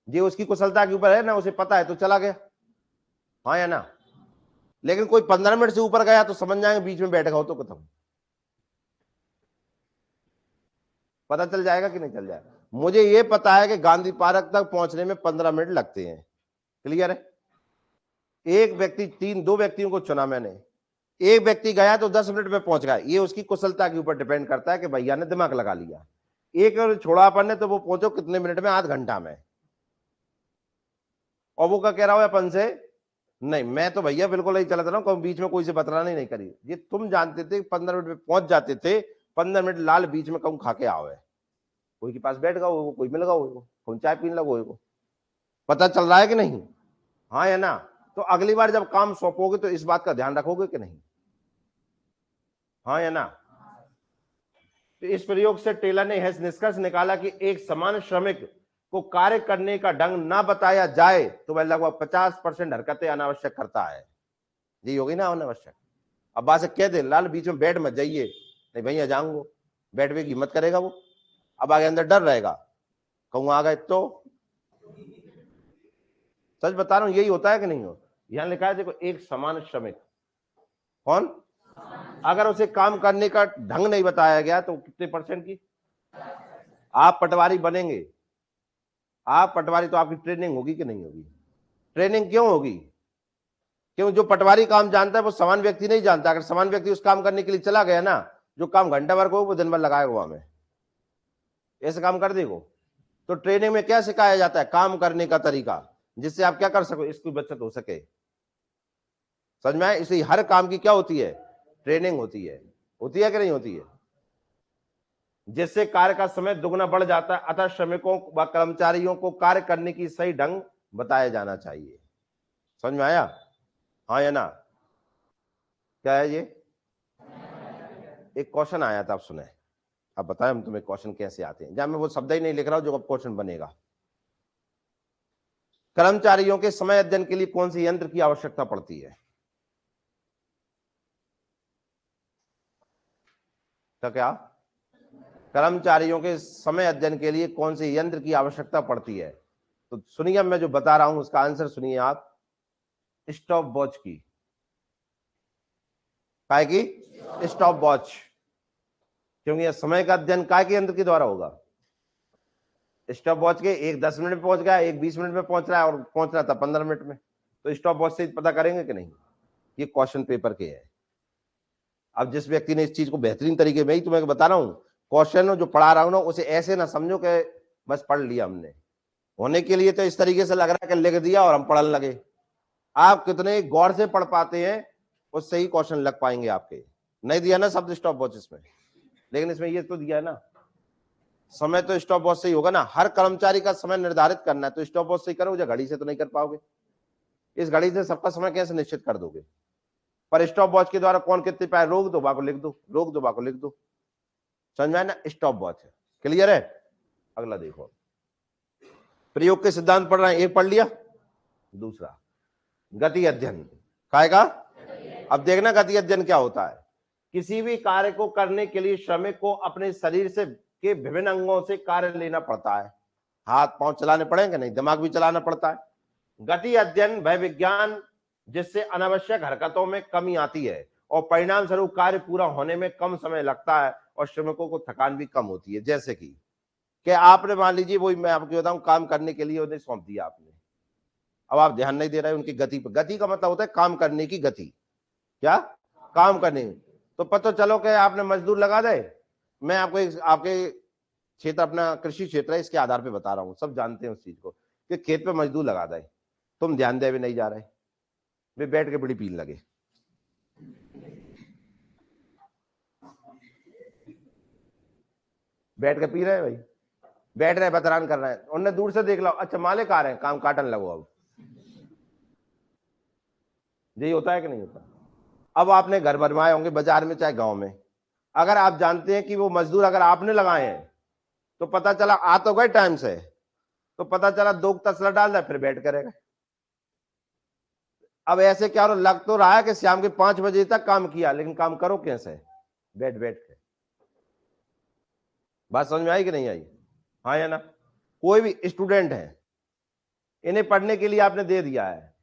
ये उसकी कुशलता के ऊपर है ना, उसे पता है तो चला गया, हाँ या ना। लेकिन कोई 15 मिनट से ऊपर गया तो समझ जाएंगे बीच में बैठ गया हो तो खत्म, पता चल जाएगा कि नहीं चल जाएगा। मुझे ये पता है कि गांधी पार्क तक पहुंचने में 15 मिनट लगते हैं, क्लियर है। एक व्यक्ति 2 व्यक्तियों को चुना मैंने, एक व्यक्ति गया तो 10 मिनट में पहुंच गया, ये उसकी कुशलता के ऊपर डिपेंड करता है कि भैया ने दिमाग लगा लिया। एक और छोड़ा अपन ने तो वो पहुंचो कितने मिनट में, आध घंटा में, और वो क्या कह रहा हो अपन से नहीं, मैं तो भैया बिल्कुल नहीं चलाता ना, बीच में कोई से बतलानी नहीं करी। ये तुम जानते थे 15 मिनट में पहुंच जाते थे, 15 मिनट लाल बीच में कहूँ खा के आओ है, कोई के पास बैठ गओ, कोई मिल गओ, कोई चाय पीने लगो, पता चल रहा है कि नहीं? हाँ या ना? तो अगली बार जब काम सौंपोगे तो इस बात का ध्यान रखोगे कि नहीं? हाँ या ना? तो इस प्रयोग से टेलर ने यह निष्कर्ष निकाला कि एक समान श्रमिक को कार्य करने का ढंग ना बताया जाए तो वह लगभग 50% हरकतें अनावश्यक करता है। यही होगी ना अनावश्यक। अब बात से कह दे लाल बीच में बैठ मत जाइए, नहीं भैया जाऊंगा, बैठने की हिम्मत करेगा वो, अब आगे अंदर डर रहेगा, कहूँ आ गए तो। सच बता रहा हूं, यही होता है कि नहीं हो? यहां लिखा है देखो, एक समान श्रमिक, कौन? अगर उसे काम करने का ढंग नहीं बताया गया तो कितने परसेंट की? आप पटवारी बनेंगे, आप पटवारी तो आपकी ट्रेनिंग होगी कि नहीं होगी? ट्रेनिंग क्यों होगी? क्यों? जो पटवारी काम जानता है वो समान व्यक्ति नहीं जानता। अगर समान व्यक्ति उस काम करने के लिए चला गया ना, जो काम घंटा भर को वो दिन भर लगाएगा वहां में, ऐसे काम कर देगा। तो ट्रेनिंग में क्या सिखाया जाता है? काम करने का तरीका, जिससे आप क्या कर सको, इसकी बचत हो सके। समझ में आए? इसलिए हर काम की क्या होती है? ट्रेनिंग होती है कि नहीं होती है? जिससे कार्य का समय दुगना बढ़ जाता है। अतः श्रमिकों व कर्मचारियों को कार्य करने की सही ढंग बताया जाना चाहिए। समझ में आया? हाँ या ना? क्या है ये? एक क्वेश्चन आया था, आप सुने। अब बताएं हम तुम्हें क्वेश्चन कैसे आते हैं, जहां मैं वो शब्द ही नहीं लिख रहा हूं जो अब क्वेश्चन बनेगा। कर्मचारियों के समय अध्ययन के लिए कौन सी यंत्र की आवश्यकता पड़ती है? तो क्या कर्मचारियों के समय अध्ययन के लिए कौन से यंत्र की आवश्यकता पड़ती है? तो सुनिए, मैं जो बता रहा हूं उसका आंसर सुनिए आप। स्टॉप वॉच की। काय की? Stop watch. क्योंकि यह समय का अध्ययन काय के यंत्र के द्वारा होगा? स्टॉप वॉच के। एक 10 मिनट में पहुंच गया, एक 20 मिनट में पहुंच रहा है, और पहुंच रहा था 15 मिनट में, तो स्टॉप वॉच से पता करेंगे कि नहीं? ये क्वेश्चन पेपर के है। अब जिस व्यक्ति ने इस चीज को बेहतरीन तरीके में ही तुम्हें बता रहा हूं, क्वेश्चन जो पढ़ा रहा हूं ना, उसे ऐसे ना समझो कि बस पढ़ लिया हमने। होने के लिए तो इस तरीके से लग रहा है कि लिख दिया और हम पढ़ने लगे। आप कितने गौर से पढ़ पाते हैं, उससे ही क्वेश्चन लग पाएंगे आपके। नहीं दिया ना शब्द स्टॉप वॉच इसमें, लेकिन इसमें ये तो दिया है ना, समय तो स्टॉप वॉच से ही होगा ना। हर कर्मचारी का समय निर्धारित करना है, तो स्टॉप वॉच से ही करोगे, घड़ी से तो नहीं कर पाओगे। इस घड़ी से सबका समय कैसे निश्चित कर दोगे? पर स्टॉप वॉच के द्वारा कौन कितने पाए, रोक दो बाको लिख दो, रोक दो बाको लिख दो। समझ में आया ना? स्टॉप वॉच है। क्लियर है? अगला देखो, प्रयोग के सिद्धांत पढ़ रहे हैं, एक पढ़ लिया। दूसरा गति अध्ययन। काय का? अब देखना गति अध्ययन क्या होता है। किसी भी कार्य को करने के लिए श्रमिक को अपने शरीर से के विभिन्न अंगों से कार्य लेना पड़ता है। हाथ पांव चलाने पड़ेंगे, नहीं दिमाग भी चलाना पड़ता है। गति अध्ययन वह विज्ञान जिससे अनावश्यक हरकतों में कमी आती है और परिणाम स्वरूप कार्य पूरा होने में कम समय लगता है और श्रमिकों को थकान भी कम होती है। जैसे कि आपने मान लीजिए, वही मैं आपको बताऊं, काम करने के लिए उन्हें सौंप दिया आपने, अब आप ध्यान नहीं दे रहे उनकी गति पर। गति का मतलब होता है काम करने की गति। क्या? काम करने। तो पता चलो कि आपने मजदूर लगा दे। मैं आपको आपके क्षेत्र, अपना कृषि क्षेत्र है, इसके आधार पे बता रहा हूं, सब जानते हैं उस चीज को, कि खेत पे मजदूर लगा दे, तुम ध्यान दे भी नहीं जा रहे, वे बैठ के बड़ी पीन लगे। बैठ के पी रहे हैं भाई, बैठ रहे बतरान कर रहे हैं, उन्हें दूर से देख लो, अच्छा मालिक आ रहे हैं, काम काटन लगो। अब यही होता है कि नहीं होता? अब आपने घर बनवाए होंगे बाजार में चाहे गांव में, अगर आप जानते हैं कि वो मजदूर अगर आपने लगाए हैं, तो पता चला आ तो गए टाइम से, तो पता चला 2 तसला डाल दे, फिर बैठ करेगा। अब ऐसे क्या लग तो रहा है कि शाम के 5 बजे तक काम किया, लेकिन काम करो कैसे? बैठ बैठ के। बात समझ में आई कि नहीं आई? हाँ या ना? कोई भी स्टूडेंट है, इन्हें पढ़ने के लिए आपने दे दिया है,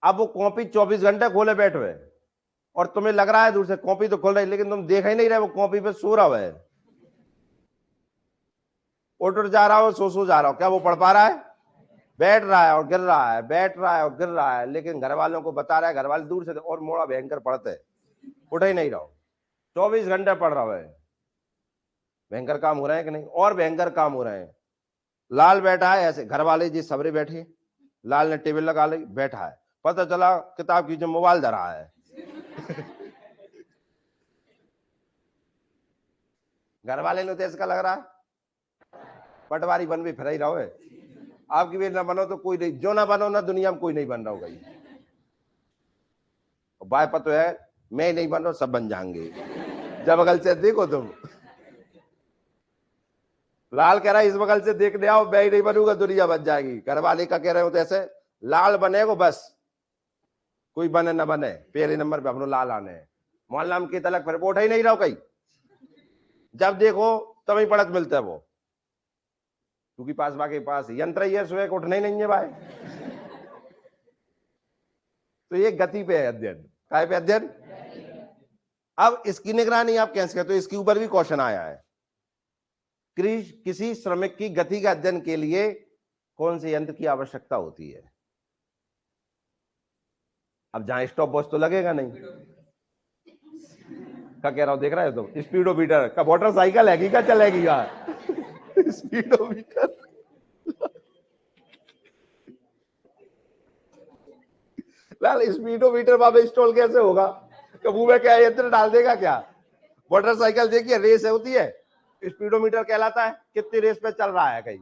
अब वो कॉपी 24 घंटे खोले बैठे हुए, और तुम्हें लग रहा है दूर से कॉपी तो खोल रही, लेकिन तुम देख ही नहीं रहे वो कॉपी पे सो रहा है, उठ जा रहा हो, सो जा रहा हो, क्या वो पढ़ पा रहा है? बैठ रहा है और गिर रहा है, बैठ रहा है और गिर रहा है, लेकिन घर वालों को बता रहा है, घर वाले दूर से और मोड़ा भयंकर पढ़ते, उठ ही नहीं रहो, 24 घंटे पढ़ रहा है। भयंकर काम हो रहे हैं कि नहीं? और भयंकर काम हो रहे हैं। लाल बैठा है ऐसे, घर वाले जी सबरे बैठे, लाल ने टेबल लगा ली, बैठा है, पता चला किताब की जो मोबाइल धरा है। घर वाले ने तो इसका लग रहा है पटवारी बन भी फिर ही रहो है। आपकी भी ना बनो तो कोई नहीं, जो ना बनो ना दुनिया में कोई नहीं बन रहा होगा। बाय पतो है मैं नहीं बन रहा, सब बन जाएंगे जब बगल से देखो तुम। लाल कह रहा है इस बगल से देखने आओ, मैं ही नहीं बनूंगा दुनिया बन जाएगी। घर वाले का कह रहे हो तो ऐसे लाल बनेगो बस, कोई बने ना बने पहले नंबर पे अपनो लाल आने हैं। मोहल्ला में की तलक फिर उठा ही नहीं रहो कहीं, जब देखो तभी पड़त मिलता है वो, क्योंकि पास बाके पास यंत्र ही है, सुबह को उठना ही नहीं है भाई। तो ये गति पे है अध्ययन, काय पे अध्ययन। अब इसकी निगरानी आप कैसे करते हो, इसके ऊपर भी क्वेश्चन आया है। किसी श्रमिक की गति का अध्ययन के लिए कौन से यंत्र की आवश्यकता होती है। अब जहां स्टॉप वॉच तो लगेगा नहीं, क्या कह रहा हूं देख रहे हो तुम, स्पीडोमीटर का मोटरसाइकिल है कि क्या चलेगी यार। स्पीडोमीटर लाल स्पीडोमीटर वहां पे इंस्टॉल कैसे होगा, मुंह में क्या यंत्र डाल देगा क्या। मोटरसाइकिल देखिए रेस होती है, स्पीडोमीटर कहलाता है कितनी रेस पे चल रहा है कहीं।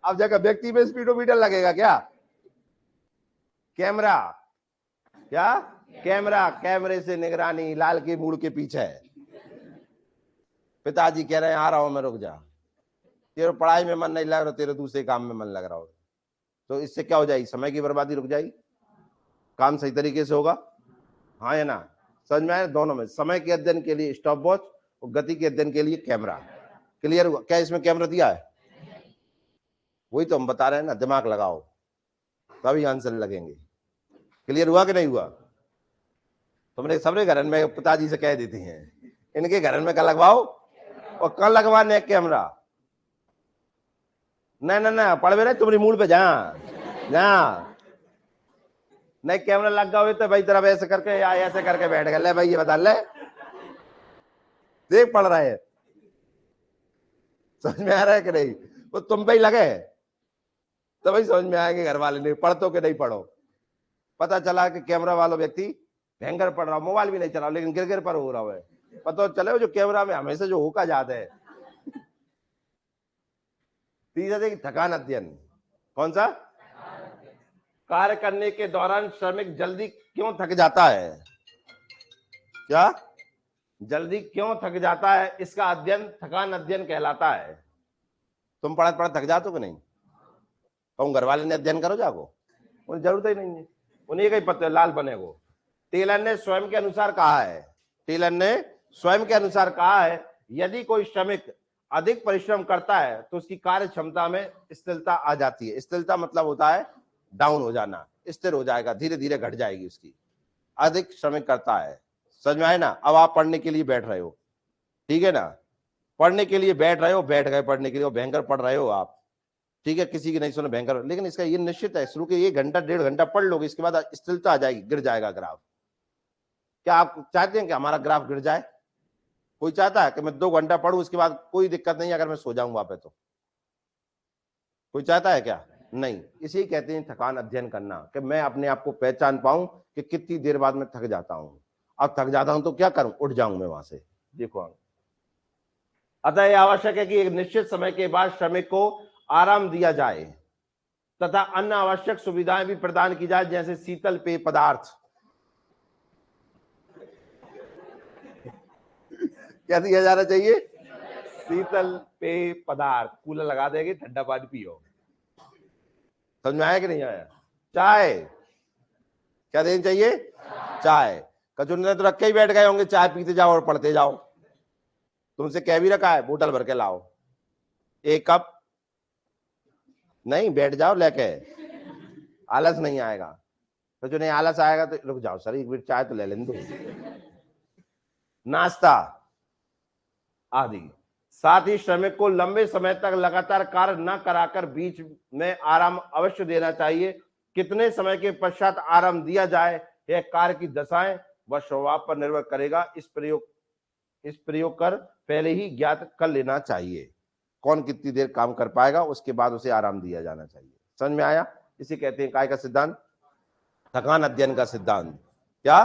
अब जगह व्यक्ति में स्पीडोमीटर लगेगा क्या। कैमरा, क्या कैमरा, कैमरे से निगरानी लाल के मूड के पीछे है। पिताजी कह रहे हैं आ रहा हूं मैं, रुक जा, तेरे पढ़ाई में मन नहीं लग रहा, तेरे दूसरे काम में मन लग रहा हो, तो इससे क्या हो जाएगी, समय की बर्बादी रुक जाएगी, काम सही तरीके से होगा। हाँ या ना, समझ में आया। दोनों में समय के अध्ययन के लिए स्टॉप वॉच और गति के अध्ययन के लिए कैमरा। क्लियर हुआ क्या, इसमें कैमरा दिया है, वही तो हम बता रहे हैं ना, दिमाग लगाओ तभी आंसर लगेंगे। क्लियर हुआ कि नहीं हुआ। तुमने सबने घर में पिताजी से कह देती हैं इनके घर में का लगवाओ, और कल लगवाने कैमरा। नहीं नहीं नहीं पढ़ रहे तुम्हारी मूड पे जा जा, नहीं कैमरा लग गया तो भाई तरफ ऐसे करके या ऐसे करके बैठ गए, ले भाई ये बता ले, देख पढ़ रहा है, समझ में आ रहा है कि नहीं। वो तुम पे ही लगे तो भाई समझ में आएंगे घर वाले, नहीं पढ़तो कि नहीं पढ़ो। पता चला कि कैमरा वाला व्यक्ति भयंकर पढ़ रहा, मोबाइल भी नहीं चला लेकिन गिर गिर पर हो रहा है। पता चले जो कैमरा में हमेशा जो होका जाता है। तीसरा देखिए थकान अध्ययन। कौन सा, कार्य करने के दौरान श्रमिक जल्दी क्यों थक जाता है, क्या जल्दी क्यों थक जाता है, इसका अध्ययन थकान अध्ययन कहलाता है। तुम पढ़त पढ़त थक जाते हो कि नहीं, कहूँ घर वाले ने अध्ययन करो जाको, उन्हें जरूरत ही नहीं है, उन्हें कहीं पता लाल बनेगो। टेलर ने स्वयं के अनुसार कहा है, टेलर ने स्वयं के अनुसार कहा है यदि कोई श्रमिक अधिक परिश्रम करता है तो उसकी कार्य क्षमता में स्थिरता आ जाती है। स्थिरता मतलब होता है डाउन हो जाना, स्थिर हो जाएगा, धीरे धीरे घट जाएगी उसकी, अधिक श्रमिक करता है। समझ में आए ना। अब आप पढ़ने के लिए बैठ रहे हो, ठीक है ना, पढ़ने के लिए बैठ रहे हो, बैठ गए पढ़ने के लिए, भयंकर पढ़ रहे हो आप, ठीक है, किसी की नहीं सुने भयंकर, लेकिन इसका ये निश्चित है शुरू के 1 घंटा 1.5 घंटा पढ़ लोगे, इसके बाद स्थिरता आ जाएगी, गिर जाएगा ग्राफ। क्या आप चाहते हैं कि हमारा ग्राफ गिर जाए, कोई चाहता है कि मैं 2 घंटा पढ़ूं उसके बाद कोई दिक्कत नहीं अगर मैं सो जाऊं वहां पे, तो कोई चाहता है क्या, नहीं। इसी कहते हैं थकान अध्ययन करना, कि मैं अपने आप को पहचान पाऊं कि कितनी देर बाद मैं थक जाता हूं। अब थक जाता हूं तो क्या करूं, उठ जाऊं मैं वहां से, देखो। अतः यह आवश्यक है कि एक निश्चित समय के बाद श्रमिक को आराम दिया जाए तथा अन्य आवश्यक सुविधाएं भी प्रदान की जाए, जैसे शीतल पेय पदार्थ। क्या दिया जाना चाहिए, शीतल पेय पदार्थ, कूलर लगा देंगे ठंडा पानी पियो। समझ में आया कि नहीं आया। चाय, क्या देनी चाहिए, चाय। कचुन ने तो रख के ही बैठ गए होंगे, चाय पीते जाओ और पढ़ते जाओ, तुमसे कह भी रखा है बोतल भर के लाओ, 1 कप नहीं, बैठ जाओ लेके, आलस नहीं आएगा। तो जो नहीं आलस आएगा तो रुक जाओ सर 1 मिनट चाय तो ले लें दो। नाश्ता आदि। साथ ही श्रमिक को लंबे समय तक लगातार कार्य न कराकर बीच में आराम अवश्य देना चाहिए। कितने समय के पश्चात आराम दिया जाए यह कार्य की दशाएं व स्वभाव पर निर्भर करेगा। इस प्रयोग कर पहले ही ज्ञात कर लेना चाहिए कौन कितनी देर काम कर पाएगा, उसके बाद उसे आराम दिया जाना चाहिए। समझ में आया। इसे कहते हैं काय का सिद्धांत। थकान अध्ययन का सिद्धांत। क्या?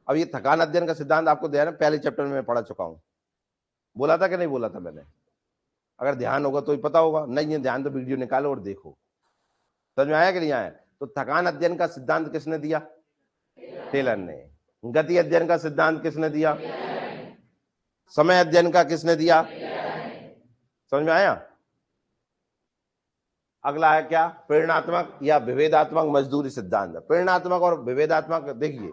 अब ये थकान अध्ययन का सिद्धांत आपको ध्यान है, पहले चैप्टर में पढ़ा चुका हूं। बोला था कि नहीं बोला था मैंने? अगर ध्यान होगा तो ही पता होगा, नहीं है ध्यान तो वीडियो निकालो और देखो। समझ में आया कि नहीं आया? तो थकान अध्ययन का सिद्धांत किसने दिया? टेलर ने। गति अध्ययन का सिद्धांत किसने दिया? समय अध्ययन का किसने दिया? समझ में आया? अगला है क्या? प्रेरणात्मक या विभेदात्मक मजदूरी सिद्धांत। प्रेरणात्मक और विभेदात्मक, देखिए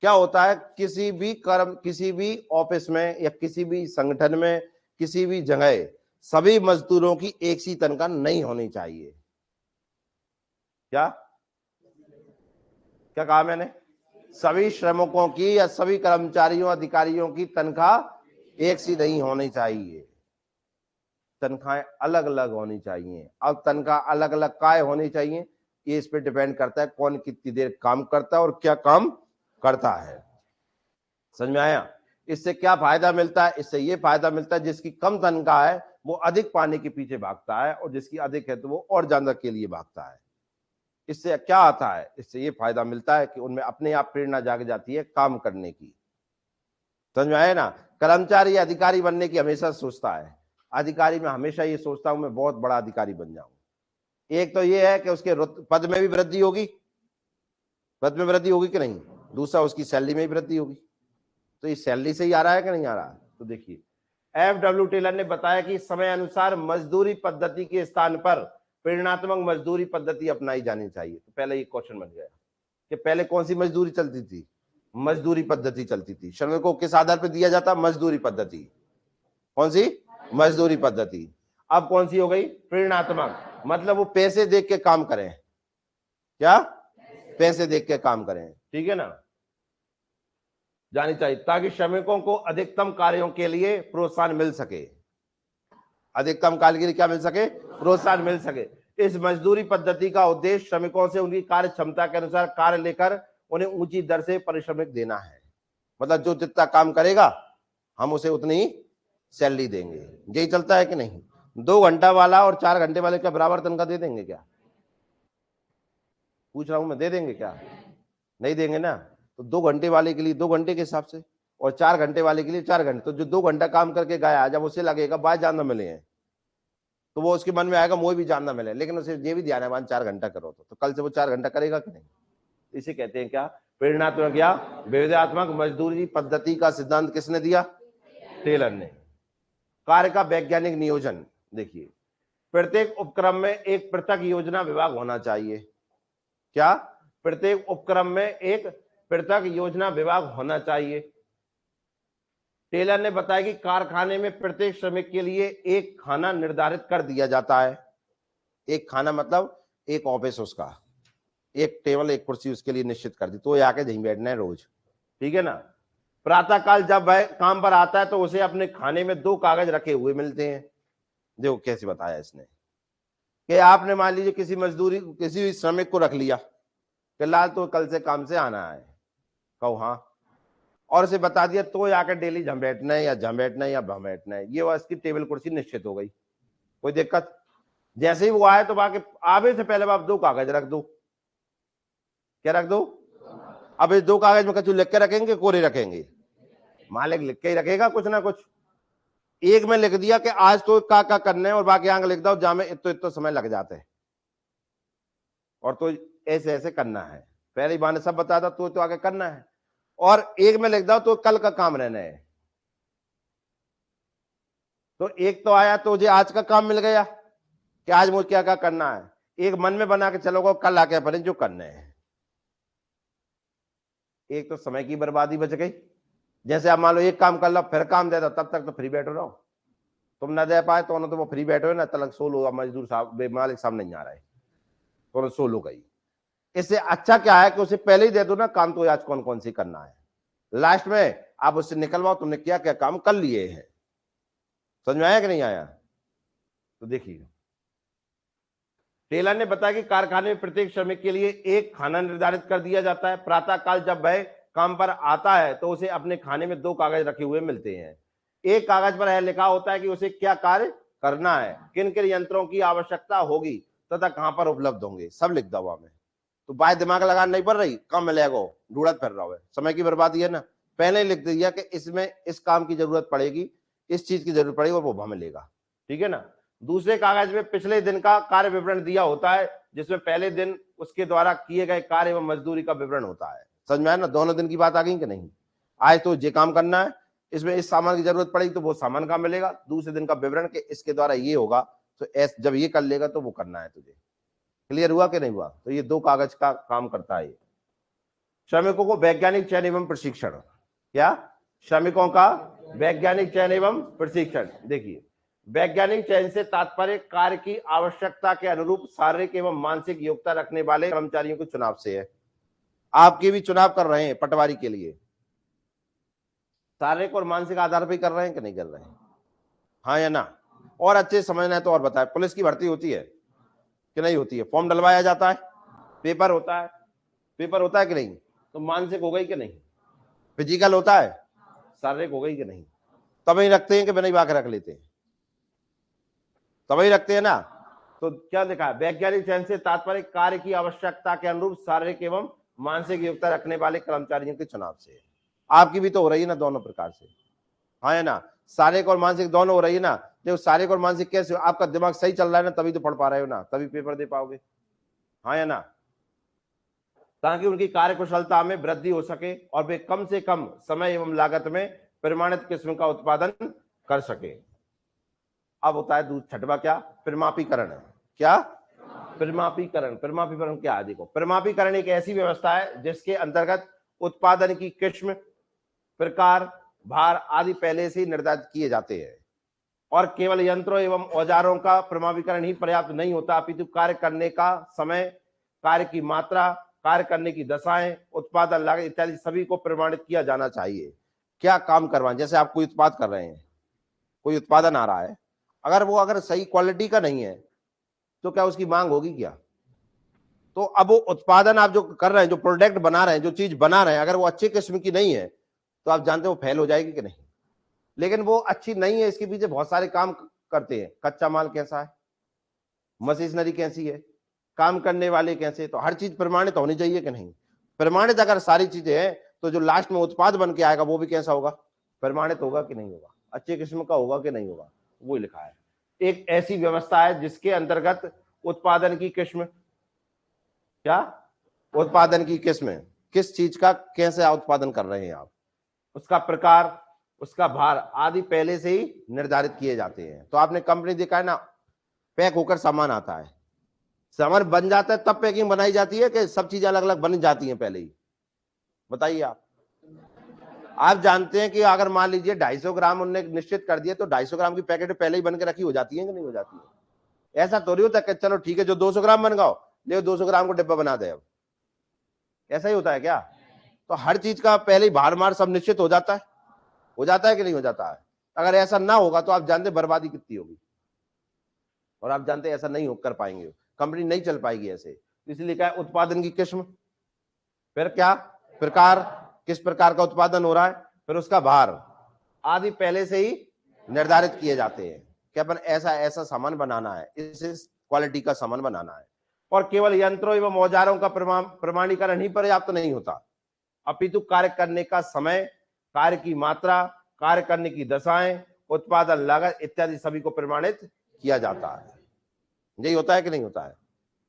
क्या होता है, किसी भी कर्म, किसी भी ऑफिस में या किसी भी संगठन में, किसी भी जगह सभी मजदूरों की एक सी तनख्वाह नहीं होनी चाहिए। क्या क्या कहा मैंने? सभी श्रमिकों की या सभी कर्मचारियों अधिकारियों की तनख्वाह एक सी नहीं होनी चाहिए, तनख्वाहें अलग अलग होनी चाहिए। अब तनख्वाह अलग अलग काय होनी चाहिए, ये इस पे डिपेंड करता है कौन कितनी देर काम करता है और क्या काम करता है। समझ में आया? इससे क्या फायदा मिलता है? इससे ये फायदा मिलता है जिसकी कम तनख्वाह है वो अधिक पाने के पीछे भागता है, और जिसकी अधिक है तो वो और ज्यादा के लिए भागता है। इससे क्या आता है? इससे ये फायदा मिलता है कि उनमें अपने आप प्रेरणा जाग जाती है काम करने की। समझ में आया ना? कर्मचारी अधिकारी बनने की हमेशा सोचता है, अधिकारी में हमेशा ये सोचता हूं मैं बहुत बड़ा अधिकारी बन जाऊं। एक तो ये है कि उसके पद में भी वृद्धि होगी, पद में वृद्धि होगी कि नहीं, दूसरा उसकी सैलरी में भी वृद्धि होगी। तो ये सैलरी से ही आ रहा है कि नहीं आ रहा? तो देखिए FW टेलर ने बताया कि समय अनुसार मजदूरी पद्धति के स्थान पर प्रेरणात्मक मजदूरी पद्धति अपनाई जानी चाहिए। तो पहले ये क्वेश्चन बन गया कि पहले कौन सी मजदूरी चलती थी? मजदूरी पद्धति चलती थी। श्रमिकों को किस आधार पर दिया जाता? मजदूरी पद्धति। कौन सी? मजदूरी पद्धति। अब कौन सी हो गई? प्रेरणात्मक, मतलब वो पैसे देख के काम करें। क्या? पैसे देख के काम करें, ठीक है ना, जानी चाहिए, ताकि श्रमिकों को अधिकतम कार्यों के लिए प्रोत्साहन मिल सके। अधिकतम कार्य के लिए क्या मिल सके? प्रोत्साहन मिल सके। इस मजदूरी पद्धति का उद्देश्य श्रमिकों से उनकी कार्य क्षमता के अनुसार कार्य लेकर उन्हें ऊंची दर से पारिश्रमिक देना है। मतलब जो जितना काम करेगा हम उसे उतनी ही सैलरी देंगे। यही चलता है कि नहीं? 2 घंटा वाला और 4 घंटे वाले क्या बराबर तनख्वाह दे देंगे क्या? पूछ रहा हूं मैं, दे देंगे क्या? नहीं देंगे ना। तो 2 घंटे वाले के लिए 2 घंटे के हिसाब से, और 4 घंटे वाले के लिए 4 घंटे। तो जो 2 घंटा काम करके गया, जब उसे लगेगा बाय जानना मिले हैं, तो वो उसके मन में आएगा मुझे भी जानना मिले, लेकिन उसे ये भी ध्यान है 4 घंटा करो तो कल से वो 4 घंटा करेगा कि नहीं? इसे कहते हैं क्या? प्रेरणात्मक या विवेकात्मक मजदूरी पद्धति का सिद्धांत किसने दिया? टेलर ने। कार्य का वैज्ञानिक नियोजन, देखिए प्रत्येक उपक्रम में एक पृथक योजना विभाग होना चाहिए। क्या? प्रत्येक उपक्रम में एक पृथक योजना विभाग होना चाहिए। टेलर ने बताया कि कारखाने में प्रत्येक श्रमिक के लिए एक खाना निर्धारित कर दिया जाता है। एक खाना मतलब एक ऑफिस, उसका एक टेबल एक कुर्सी उसके लिए निश्चित कर दी, तो आके यहीं बैठना है रोज, ठीक है ना। प्रातःकाल जब वह काम पर आता है तो उसे अपने खाने में 2 कागज रखे हुए मिलते हैं। देखो कैसे बताया इसने कि आपने मान लीजिए किसी श्रमिक को रख लिया कि लाल तो कल से काम से आना है, कहो हाँ, और उसे बता दिया तो आकर डेली झमेटना है या झमेटना है या भमेटना है, ये उसकी टेबल कुर्सी निश्चित हो गई, कोई दिक्कत? जैसे ही वो आए तो बाकी आवे से पहले आप 2 कागज रख दो। क्या रख दो? अब इस 2 कागज में कछु लिख के रखेंगे, कोरे रखेंगे? मालिक लिख के ही रखेगा कुछ ना कुछ। एक में लिख दिया कि आज तो का करना है, और बाकी आगे लिख दो जहां में इतो समय लग जाते हैं, और तो ऐसे ऐसे करना है। पहले बार ने सब बता था तो आगे करना है, और एक में लिख दो तो कल का काम रहना है। तो एक तो आया तो मुझे आज का काम मिल गया कि आज मुझे क्या क्या करना है, एक मन में बना के चलोगे कल आके अपने जो करने हैं। एक तो समय की बर्बादी बच गई। जैसे आप मान लो एक काम कर लो फिर काम दे दो, तब तक तो फ्री बैठो रहो, तुम ना दे पाए तो वो फ्री बैठो ना, तलक सोलो मजदूर साहब मालिक साहब नहीं आ रहा है तो सोलो गई। इससे अच्छा क्या है कि उसे पहले ही दे दो ना काम, तो आज कौन कौन सी करना है, लास्ट में आप उससे निकलवाओ तुमने क्या क्या काम कर लिए हैं। समझ में आया कि नहीं आया? तो देखिए टेलर ने बताया कि कारखाने में प्रत्येक श्रमिक के लिए एक खाना निर्धारित कर दिया जाता है। प्रातःकाल जब वह काम पर आता है तो उसे अपने खाने में 2 कागज रखे हुए मिलते हैं। एक कागज पर यह लिखा होता है कि उसे क्या कार्य करना है, किन किन यंत्रों की आवश्यकता होगी तथा कहां पर उपलब्ध होंगे, सब लिख दो में। तो बाय दिमाग लगाना नहीं पड़ रही, काम मिलेगा, ढूंढत फिर रहा है, समय की बर्बादी है ना। पहले ही लिख दिया कि इसमें इस काम की जरूरत पड़ेगी, इस चीज की जरूरत पड़ेगी और वो हमें मिलेगा, ठीक है ना। दूसरे कागज में पिछले दिन का कार्य विवरण दिया होता है, जिसमें पहले दिन उसके द्वारा किए गए कार्य एवं मजदूरी का विवरण होता है। समझ में आया ना, दोनों दिन की बात आ गई कि नहीं। आज तो ये काम करना है, इसमें इस सामान की जरूरत पड़ेगी तो वो सामान का मिलेगा, दूसरे दिन का विवरण के इसके द्वारा ये होगा, तो जब ये कर लेगा तो वो करना है तुझे। क्लियर हुआ कि नहीं हुआ। तो ये 2 कागज का काम करता है। श्रमिकों को वैज्ञानिक चयन एवं प्रशिक्षण, क्या श्रमिकों का वैज्ञानिक चयन एवं प्रशिक्षण। देखिए, वैज्ञानिक चयन से तात्पर्य कार्य की आवश्यकता के अनुरूप शारीरिक एवं मानसिक योग्यता रखने वाले कर्मचारियों के चुनाव से है। आपके भी चुनाव कर रहे हैं पटवारी के लिए, शारीरिक और मानसिक आधार पर कर रहे हैं कि नहीं कर रहे हैं, हाँ या ना। और अच्छे समझना है तो और बताए, पुलिस की भर्ती होती है कि नहीं होती है, फॉर्म डलवाया जाता है, पेपर होता है, पेपर होता है कि नहीं, तो मानसिक हो गई कि नहीं, फिजिकल होता है, शारीरिक हो गई कि नहीं। तभी रखते हैं कि बिना बाकी रख लेते हैं, तभी रखते हैं ना। तो क्या लिखा है, वैज्ञानिक चयन से तात्पर्य कार्य की आवश्यकता के अनुरूप शारीरिक एवं मानसिक योग्यता रखने वाले कर्मचारियों के चुनाव से। आपकी भी तो हो रही है ना दोनों प्रकार से, हाँ है ना, शारीरिक और मानसिक दोनों हो रही है ना। देखो शारीरिक और मानसिक कैसे, आपका दिमाग सही चल रहा है ना, तभी तो पढ़ पा रहे हो ना, तभी पेपर दे पाओगे, हाँ या ना। ताकि उनकी कार्य कुशलता में वृद्धि हो सके और वे कम से कम समय एवं लागत में प्रमाणित किस्म का उत्पादन कर सके। अब होता है छठवा क्या, परिमापीकरण है। क्या परिमापीकरण, परिमापीकरण क्या है, देखो परिमापीकरण एक ऐसी व्यवस्था है जिसके अंतर्गत उत्पादन की किस्म, प्रकार, भार आदि पहले से ही निर्धारित किए जाते हैं और केवल यंत्रों एवं औजारों का परिमापीकरण ही पर्याप्त नहीं होता, अपितु कार्य करने का समय, कार्य की मात्रा, कार्य करने की दशाएं, उत्पादन लागत इत्यादि सभी को प्रमाणित किया जाना चाहिए। क्या काम करवाएं, जैसे आप कोई उत्पाद कर रहे हैं, कोई उत्पादन आ रहा है, अगर सही क्वालिटी का नहीं है तो क्या उसकी मांग होगी क्या। तो अब वो उत्पादन आप जो कर रहे हैं, जो प्रोडक्ट बना रहे हैं, जो चीज बना रहे हैं, अगर वो अच्छे किस्म की नहीं है तो आप जानते हो फेल हो जाएगी कि नहीं। लेकिन वो अच्छी नहीं है, इसके पीछे बहुत सारे काम करते हैं, कच्चा माल कैसा है, मशीनरी कैसी है, काम करने वाले कैसे, तो हर चीज प्रमाणित होनी चाहिए कि नहीं। प्रमाणित अगर सारी चीजें हैं तो जो लास्ट में उत्पाद बन के आएगा वो भी कैसा होगा, प्रमाणित होगा कि नहीं होगा, अच्छे किस्म का होगा कि नहीं होगा, वो लिखा है। एक ऐसी व्यवस्था है जिसके अंतर्गत उत्पादन की किस्म, क्या उत्पादन की किस्म, किस चीज का कैसे उत्पादन कर रहे हैं आप, उसका प्रकार, उसका भार आदि पहले से ही निर्धारित किए जाते हैं। तो आपने कंपनी देखा है ना, पैक होकर सामान आता है, सामान बन जाता है तब पैकिंग बनाई जाती है कि सब चीजें अलग अलग बन जाती हैं पहले ही, बताइए आप जानते हैं कि अगर मान लीजिए 250 ग्राम उन्होंने निश्चित कर दिया तो 250 ग्राम की पैकेट पहले ही बन के रखी हो जाती है कि नहीं हो जाती है। ऐसा थोड़ी होता है कि चलो ठीक है जो 200 ग्राम बन गया ले 200 ग्राम को डिब्बा बना दे, अब ऐसा ही होता है क्या। तो हर चीज का पहले ही भार मार सब निश्चित हो जाता है कि नहीं हो जाता है। अगर ऐसा ना होगा तो आप जानते बर्बादी कितनी होगी, और आप जानते ऐसा नहीं हो कर पाएंगे, कंपनी नहीं चल पाएगी ऐसे। इसलिए क्या है, उत्पादन की किस्म, फिर क्या प्रकार, किस प्रकार का उत्पादन हो रहा है, फिर उसका भार आदि पहले से ही निर्धारित किए जाते हैं कि अपन ऐसा ऐसा सामान बनाना है, इस क्वालिटी का सामान बनाना है। और केवल यंत्रों एवं औजारों का प्रमाणीकरण ही पर्याप्त नहीं होता, अपितु कार्य करने का समय, कार्य की मात्रा, कार्य करने की दशाएं, उत्पादन लागत इत्यादि सभी को प्रमाणित किया जाता है। यही होता है कि नहीं होता है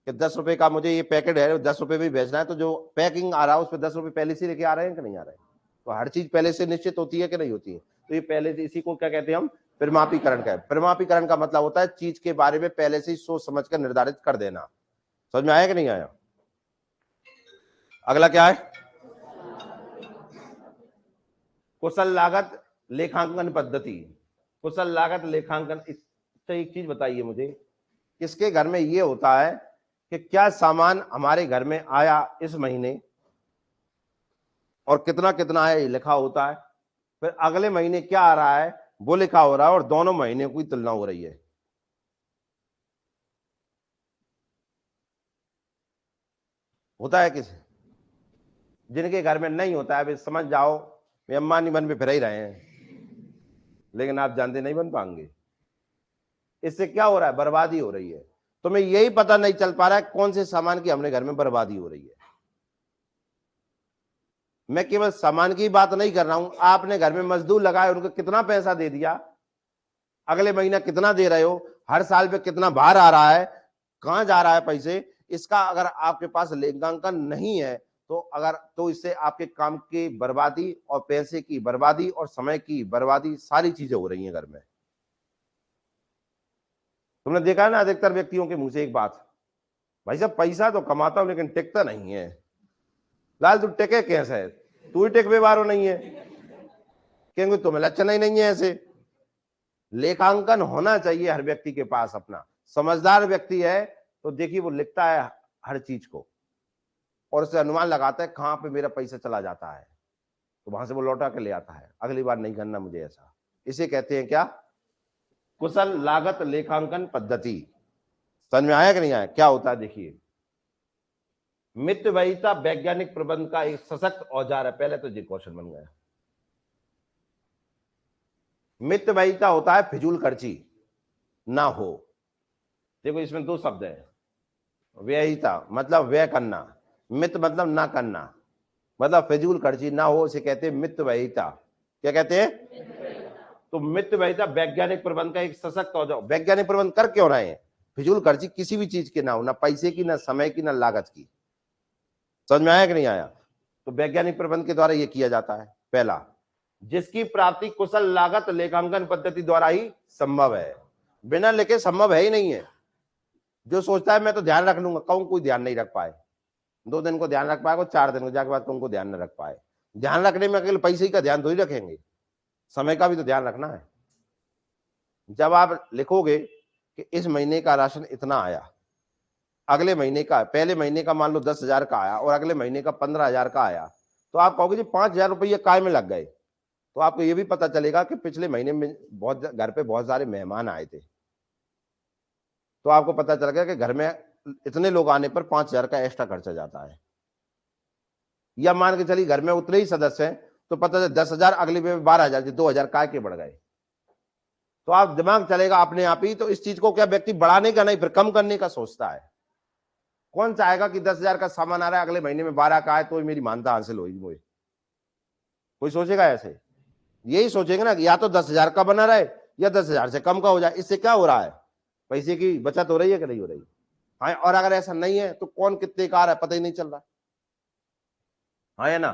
कि 10 रुपए का मुझे ये पैकेट है 10 रुपए में बेचना है, तो जो पैकिंग आ रहा है उस पर 10 रुपए पहले से लेके आ रहे हैं कि नहीं आ रहे हैं। तो हर चीज पहले से निश्चित होती है कि नहीं होती है। तो ये पहले से, इसी को क्या कहते हैं हम, परिमापीकरण का है। परिमापीकरण का मतलब होता है चीज के बारे में पहले से ही सोच समझ कर निर्धारित कर देना। समझ में आया कि नहीं आया। अगला क्या है, कुशल लागत लेखांकन पद्धति। कुशल लागत लेखांकन, इससे एक चीज बताइए मुझे, किसके घर में ये होता है कि क्या सामान हमारे घर में आया इस महीने और कितना कितना आया ये लिखा होता है, फिर अगले महीने क्या आ रहा है वो लिखा हो रहा है, और दोनों महीने की तुलना हो रही है। होता है किसी, जिनके घर में नहीं होता है वे समझ जाओ वे अंबानी बन पे फिर ही रहे हैं, लेकिन आप जानते नहीं बन पाएंगे। इससे क्या हो रहा है, बर्बादी हो रही है। तुम्हें यही पता नहीं चल पा रहा है कौन से सामान की हमने घर में बर्बादी हो रही है। मैं केवल सामान की बात नहीं कर रहा हूं, आपने घर में मजदूर लगाए, उनको कितना पैसा दे दिया, अगले महीना कितना दे रहे हो, हर साल पे कितना भार आ रहा है, कहां जा रहा है पैसे, इसका अगर आपके पास लेखांकन नहीं है तो इससे आपके काम की बर्बादी और पैसे की बर्बादी और समय की बर्बादी सारी चीजें हो रही हैं घर में। तुमने देखा है ना अधिकतर व्यक्तियों के मुंह से एक बात, भाई साहब पैसा तो कमाता हूं लेकिन टिकता नहीं है। लाल तू टिके कैसे, तू ही टिक व्यवहार नहीं है, क्योंकि तुम्हें लक्षण ही नहीं है ऐसे। लेखांकन होना चाहिए हर व्यक्ति के पास अपना। समझदार व्यक्ति है तो देखिए वो लिखता है हर चीज को और उससे अनुमान लगाता है कहां पे मेरा पैसा चला जाता है, तो वहां से वो लौटा के ले आता है, अगली बार नहीं करना मुझे ऐसा। इसे कहते हैं क्या, कुशल लागत लेखांकन पद्धति। समझ में आया कि नहीं आया? क्या होता है देखिए, मितव्ययिता वैज्ञानिक प्रबंध का एक सशक्त औजार है। पहले तो ये क्वेश्चन बन गया। मितव्ययिता होता है फिजूल खर्ची ना हो। देखो इसमें दो शब्द है, व्ययिता मतलब व्यय करना, मित मतलब ना करना, मतलब फिजूल खर्ची ना हो, इसे कहते हैं मितव्ययिता। क्या कहते हैं? तो मितव्ययिता वैज्ञानिक प्रबंध का एक सशक्त औजार। वैज्ञानिक प्रबंध कर क्यों रहे हैं? फिजूल खर्ची किसी भी चीज की ना हो, ना पैसे की, ना समय की, ना लागत की। समझ में आया कि नहीं आया? तो वैज्ञानिक प्रबंध के द्वारा यह किया जाता है। पहला, जिसकी प्राप्ति कुशल लागत लेखांकन पद्धति द्वारा ही संभव है। बिना लिखे संभव है ही नहीं है। जो सोचता है मैं तो ध्यान रख लूंगा, कहूं कोई ध्यान नहीं रख पाए, 2 दिन को ध्यान रख पाएगा, 4 दिन को जाके बाद तुमको ध्यान न रख पाए। ध्यान रखने में अकेले पैसे का ध्यान थोड़ी रखेंगे, समय का भी तो ध्यान रखना है। जब आप लिखोगे कि इस महीने का राशन इतना आया, अगले महीने का, पहले महीने का मान लो 10,000 का आया और अगले महीने का 15,000 का आया, तो आप कहोगे जी 5,000 रुपये काय में लग गए। तो आपको ये भी पता चलेगा कि पिछले महीने में बहुत घर पे बहुत सारे मेहमान आए थे, तो आपको पता चल गया कि घर में इतने लोग आने पर 5,000 का एक्स्ट्रा खर्चा जाता है। या मान के चलिए घर में उतने ही सदस्य हैं, तो पता चले 10,000 अगले में 12,000, 2,000 काय के बढ़ गए। तो आप दिमाग चलेगा अपने आप ही। तो इस चीज को क्या व्यक्ति बढ़ाने का नहीं, फिर कम करने का सोचता है। कौन चाहेगा कि 10,000 का सामान आ रहा है, अगले महीने में 12 का आए तो मेरी मानता हासिल होगी मुझे? कोई सोचेगा ऐसे? यही सोचेंगे ना कि या तो 10,000 का बना रहे या 10,000 से कम का हो जाए। इससे क्या हो रहा है, पैसे की बचत हो रही है कि नहीं हो रही? हाँ, और अगर ऐसा नहीं है तो कौन कितने का आ रहा है पता ही नहीं चल रहा। हाँ है ना?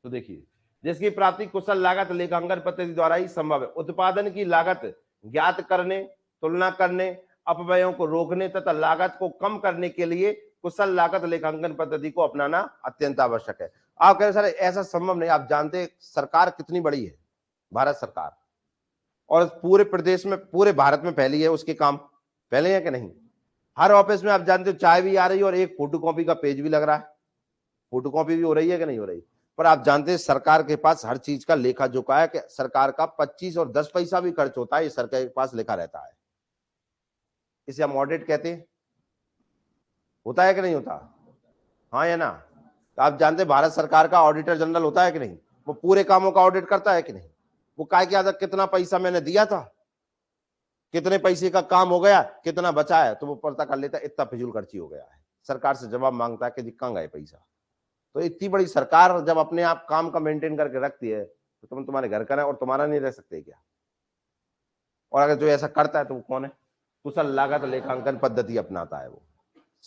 तो देखिए, जिसकी प्राप्ति कुशल लागत लेखांकन पद्धति द्वारा ही संभव है। उत्पादन की लागत ज्ञात करने, तुलना करने, अपव्ययों को रोकने तथा लागत को कम करने के लिए कुशल लागत लेखांकन पद्धति को अपनाना अत्यंत आवश्यक है। आप कह रहे सर ऐसा संभव नहीं। आप जानते सरकार कितनी बड़ी है, भारत सरकार, और पूरे प्रदेश में, पूरे भारत में फैली है, उसके काम फैले हैं कि नहीं? हर ऑफिस में आप जानते हो चाय भी आ रही है और एक फोटोकॉपी का पेज भी लग रहा है, फोटोकॉपी भी हो रही है कि नहीं हो रही? पर आप जानते हैं सरकार के पास हर चीज का लेखा जोखा है कि सरकार का 25 और 10 पैसा भी खर्च होता है, ये सरकार के पास लिखा रहता है। इसे हम ऑडिट कहते हैं। होता है कि नहीं होता? हाँ या ना? तो आप जानते हैं भारत सरकार का ऑडिटर जनरल होता है कि नहीं? वो पूरे कामों का ऑडिट करता है कि नहीं? वो काय की आदत, कितना पैसा मैंने दिया था, कितने पैसे का काम हो गया, कितना बचा है, तो वो पता कर लेता है इतना फिजूल खर्ची हो गया है। सरकार से जवाब मांगता है कि जी कहां गए पैसा। तो इतनी बड़ी सरकार जब अपने आप काम का मेंटेन करके रखती है तो तुम तुम्हारे घर का है और तुम्हारा नहीं रह सकते क्या? और अगर जो ऐसा करता है तो वो कौन है? कुशल लागत लेखांकन पद्धति अपनाता है वो।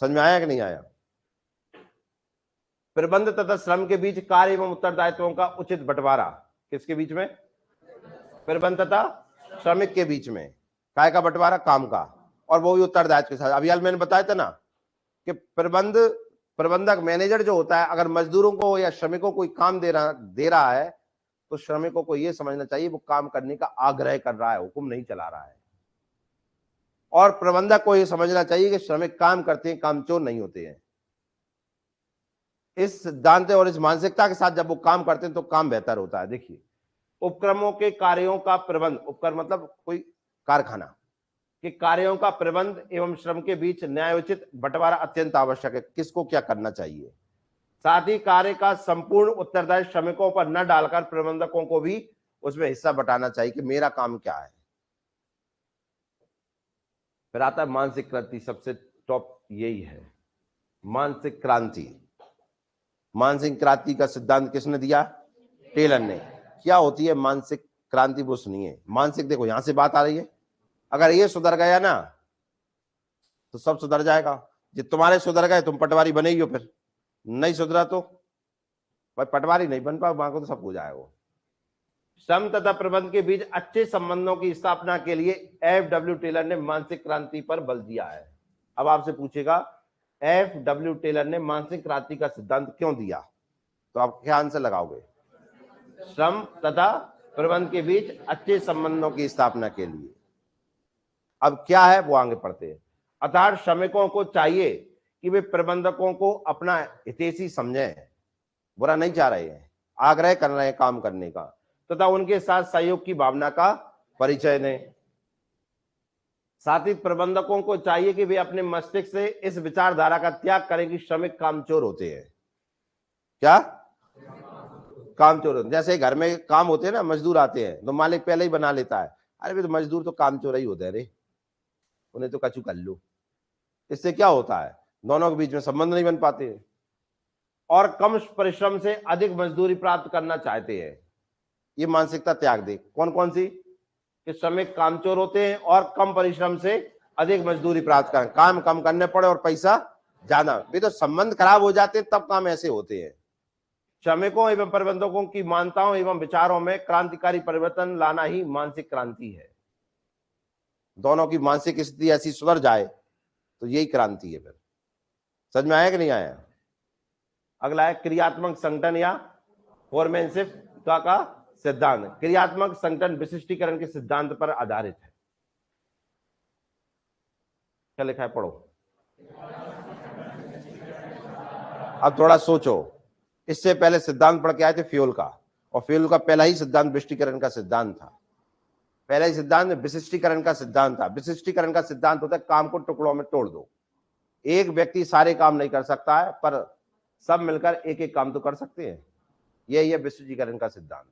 समझ में आया कि नहीं आया? प्रबंध तथा श्रम के बीच कार्य एवं उत्तरदायित्वों का उचित बंटवारा। किसके बीच में? प्रबंध तथा श्रमिक के बीच में। काय का बंटवारा? काम का, और वो भी उत्तरदायित्व के साथ। अभी हाल मैंने बताया था ना कि प्रबंधक मैनेजर जो होता है, अगर मजदूरों को या श्रमिकों को कोई काम दे रहा है तो श्रमिकों को यह समझना चाहिए वो काम करने का आग्रह कर रहा है, हुक्म नहीं चला रहा है। और प्रबंधक को यह समझना चाहिए कि श्रमिक काम करते हैं, कामचोर नहीं होते हैं। इस सिद्धांत और इस मानसिकता के साथ जब वो काम करते हैं तो काम बेहतर होता है। देखिए, उपक्रमों के कार्यों का प्रबंध, उपक्रम मतलब कोई कारखाना के कार्यों का प्रबंध एवं श्रम के बीच न्यायोचित बंटवारा अत्यंत आवश्यक है। किसको क्या करना चाहिए, साथ ही कार्य का संपूर्ण उत्तरदायित्व श्रमिकों पर न डालकर प्रबंधकों को भी उसमें हिस्सा बटाना चाहिए कि मेरा काम क्या है। फिर आता है मानसिक कृति, सबसे टॉप यही है, मानसिक क्रांति। मानसिक क्रांति का सिद्धांत किसने दिया? टेलर ने। क्या होती है मानसिक क्रांति वो सुनिए। मानसिक, देखो यहां से बात आ रही है, अगर ये सुधर गया ना तो सब सुधर जाएगा। जो तुम्हारे सुधर गए तुम पटवारी बने ही हो, फिर नहीं सुधरा तो भाई पटवारी नहीं बन पाओ, को तो सब हो जाएगा। श्रम तथा प्रबंध के बीच अच्छे संबंधों की स्थापना के लिए F.W. टेलर ने मानसिक क्रांति पर बल दिया है। अब आपसे पूछेगा F.W. टेलर ने मानसिक क्रांति का सिद्धांत क्यों दिया, तो आप क्या आंसर लगाओगे? श्रम तथा प्रबंध के बीच अच्छे संबंधों की स्थापना के लिए। अब क्या है वो आगे पढ़ते हैं। अर्थात श्रमिकों को चाहिए कि वे प्रबंधकों को अपना हितैषी समझें, बुरा नहीं चाह रहे हैं, आग्रह कर रहे हैं काम करने का, तथा उनके साथ सहयोग की भावना का परिचय दें। साथ ही प्रबंधकों को चाहिए कि वे अपने मस्तिष्क से इस विचारधारा का त्याग करें कि श्रमिक कामचोर होते हैं। क्या? कामचोर होते हैं। जैसे घर में काम होते हैं ना, मजदूर आते हैं तो मालिक पहले ही बना लेता है, अरे तो मजदूर तो कामचोर ही होते हैं रे, उन्हें तो कछु कर लो। इससे क्या होता है, दोनों के बीच में संबंध नहीं बन पाते हैं और कम परिश्रम से अधिक मजदूरी प्राप्त करना चाहते हैं। ये मानसिकता त्याग दे। कौन कौन सी? कि श्रमिक कामचोर होते हैं और कम परिश्रम से अधिक मजदूरी प्राप्त करें, काम कम करने पड़े और पैसा ज्यादा। भी तो संबंध खराब हो जाते हैं तब काम ऐसे होते हैं। श्रमिकों एवं प्रबंधकों की मान्यताओं एवं विचारों में क्रांतिकारी परिवर्तन लाना ही मानसिक क्रांति है। दोनों की मानसिक स्थिति ऐसी सुधर जाए तो यही क्रांति है। फिर समझ में आया कि नहीं आया? अगला है क्रियात्मक संगठन या फोरमैनशिप का सिद्धांत। क्रियात्मक संगठन विशिष्टीकरण के सिद्धांत पर आधारित है। क्या लिखा है, पढ़ो। अब थोड़ा सोचो, इससे पहले सिद्धांत पढ़ के आए थे फ्यूल का, और फ्यूल का पहला ही सिद्धांत विशिष्टीकरण का सिद्धांत था। पहला ही सिद्धांत विशिष्टीकरण का सिद्धांत था। विशिष्टीकरण का सिद्धांत होता है काम को टुकड़ों में तोड़ दो। एक व्यक्ति सारे काम नहीं कर सकता है, पर सब मिलकर एक एक काम तो कर सकते हैं। यही है विशिष्टीकरण का सिद्धांत,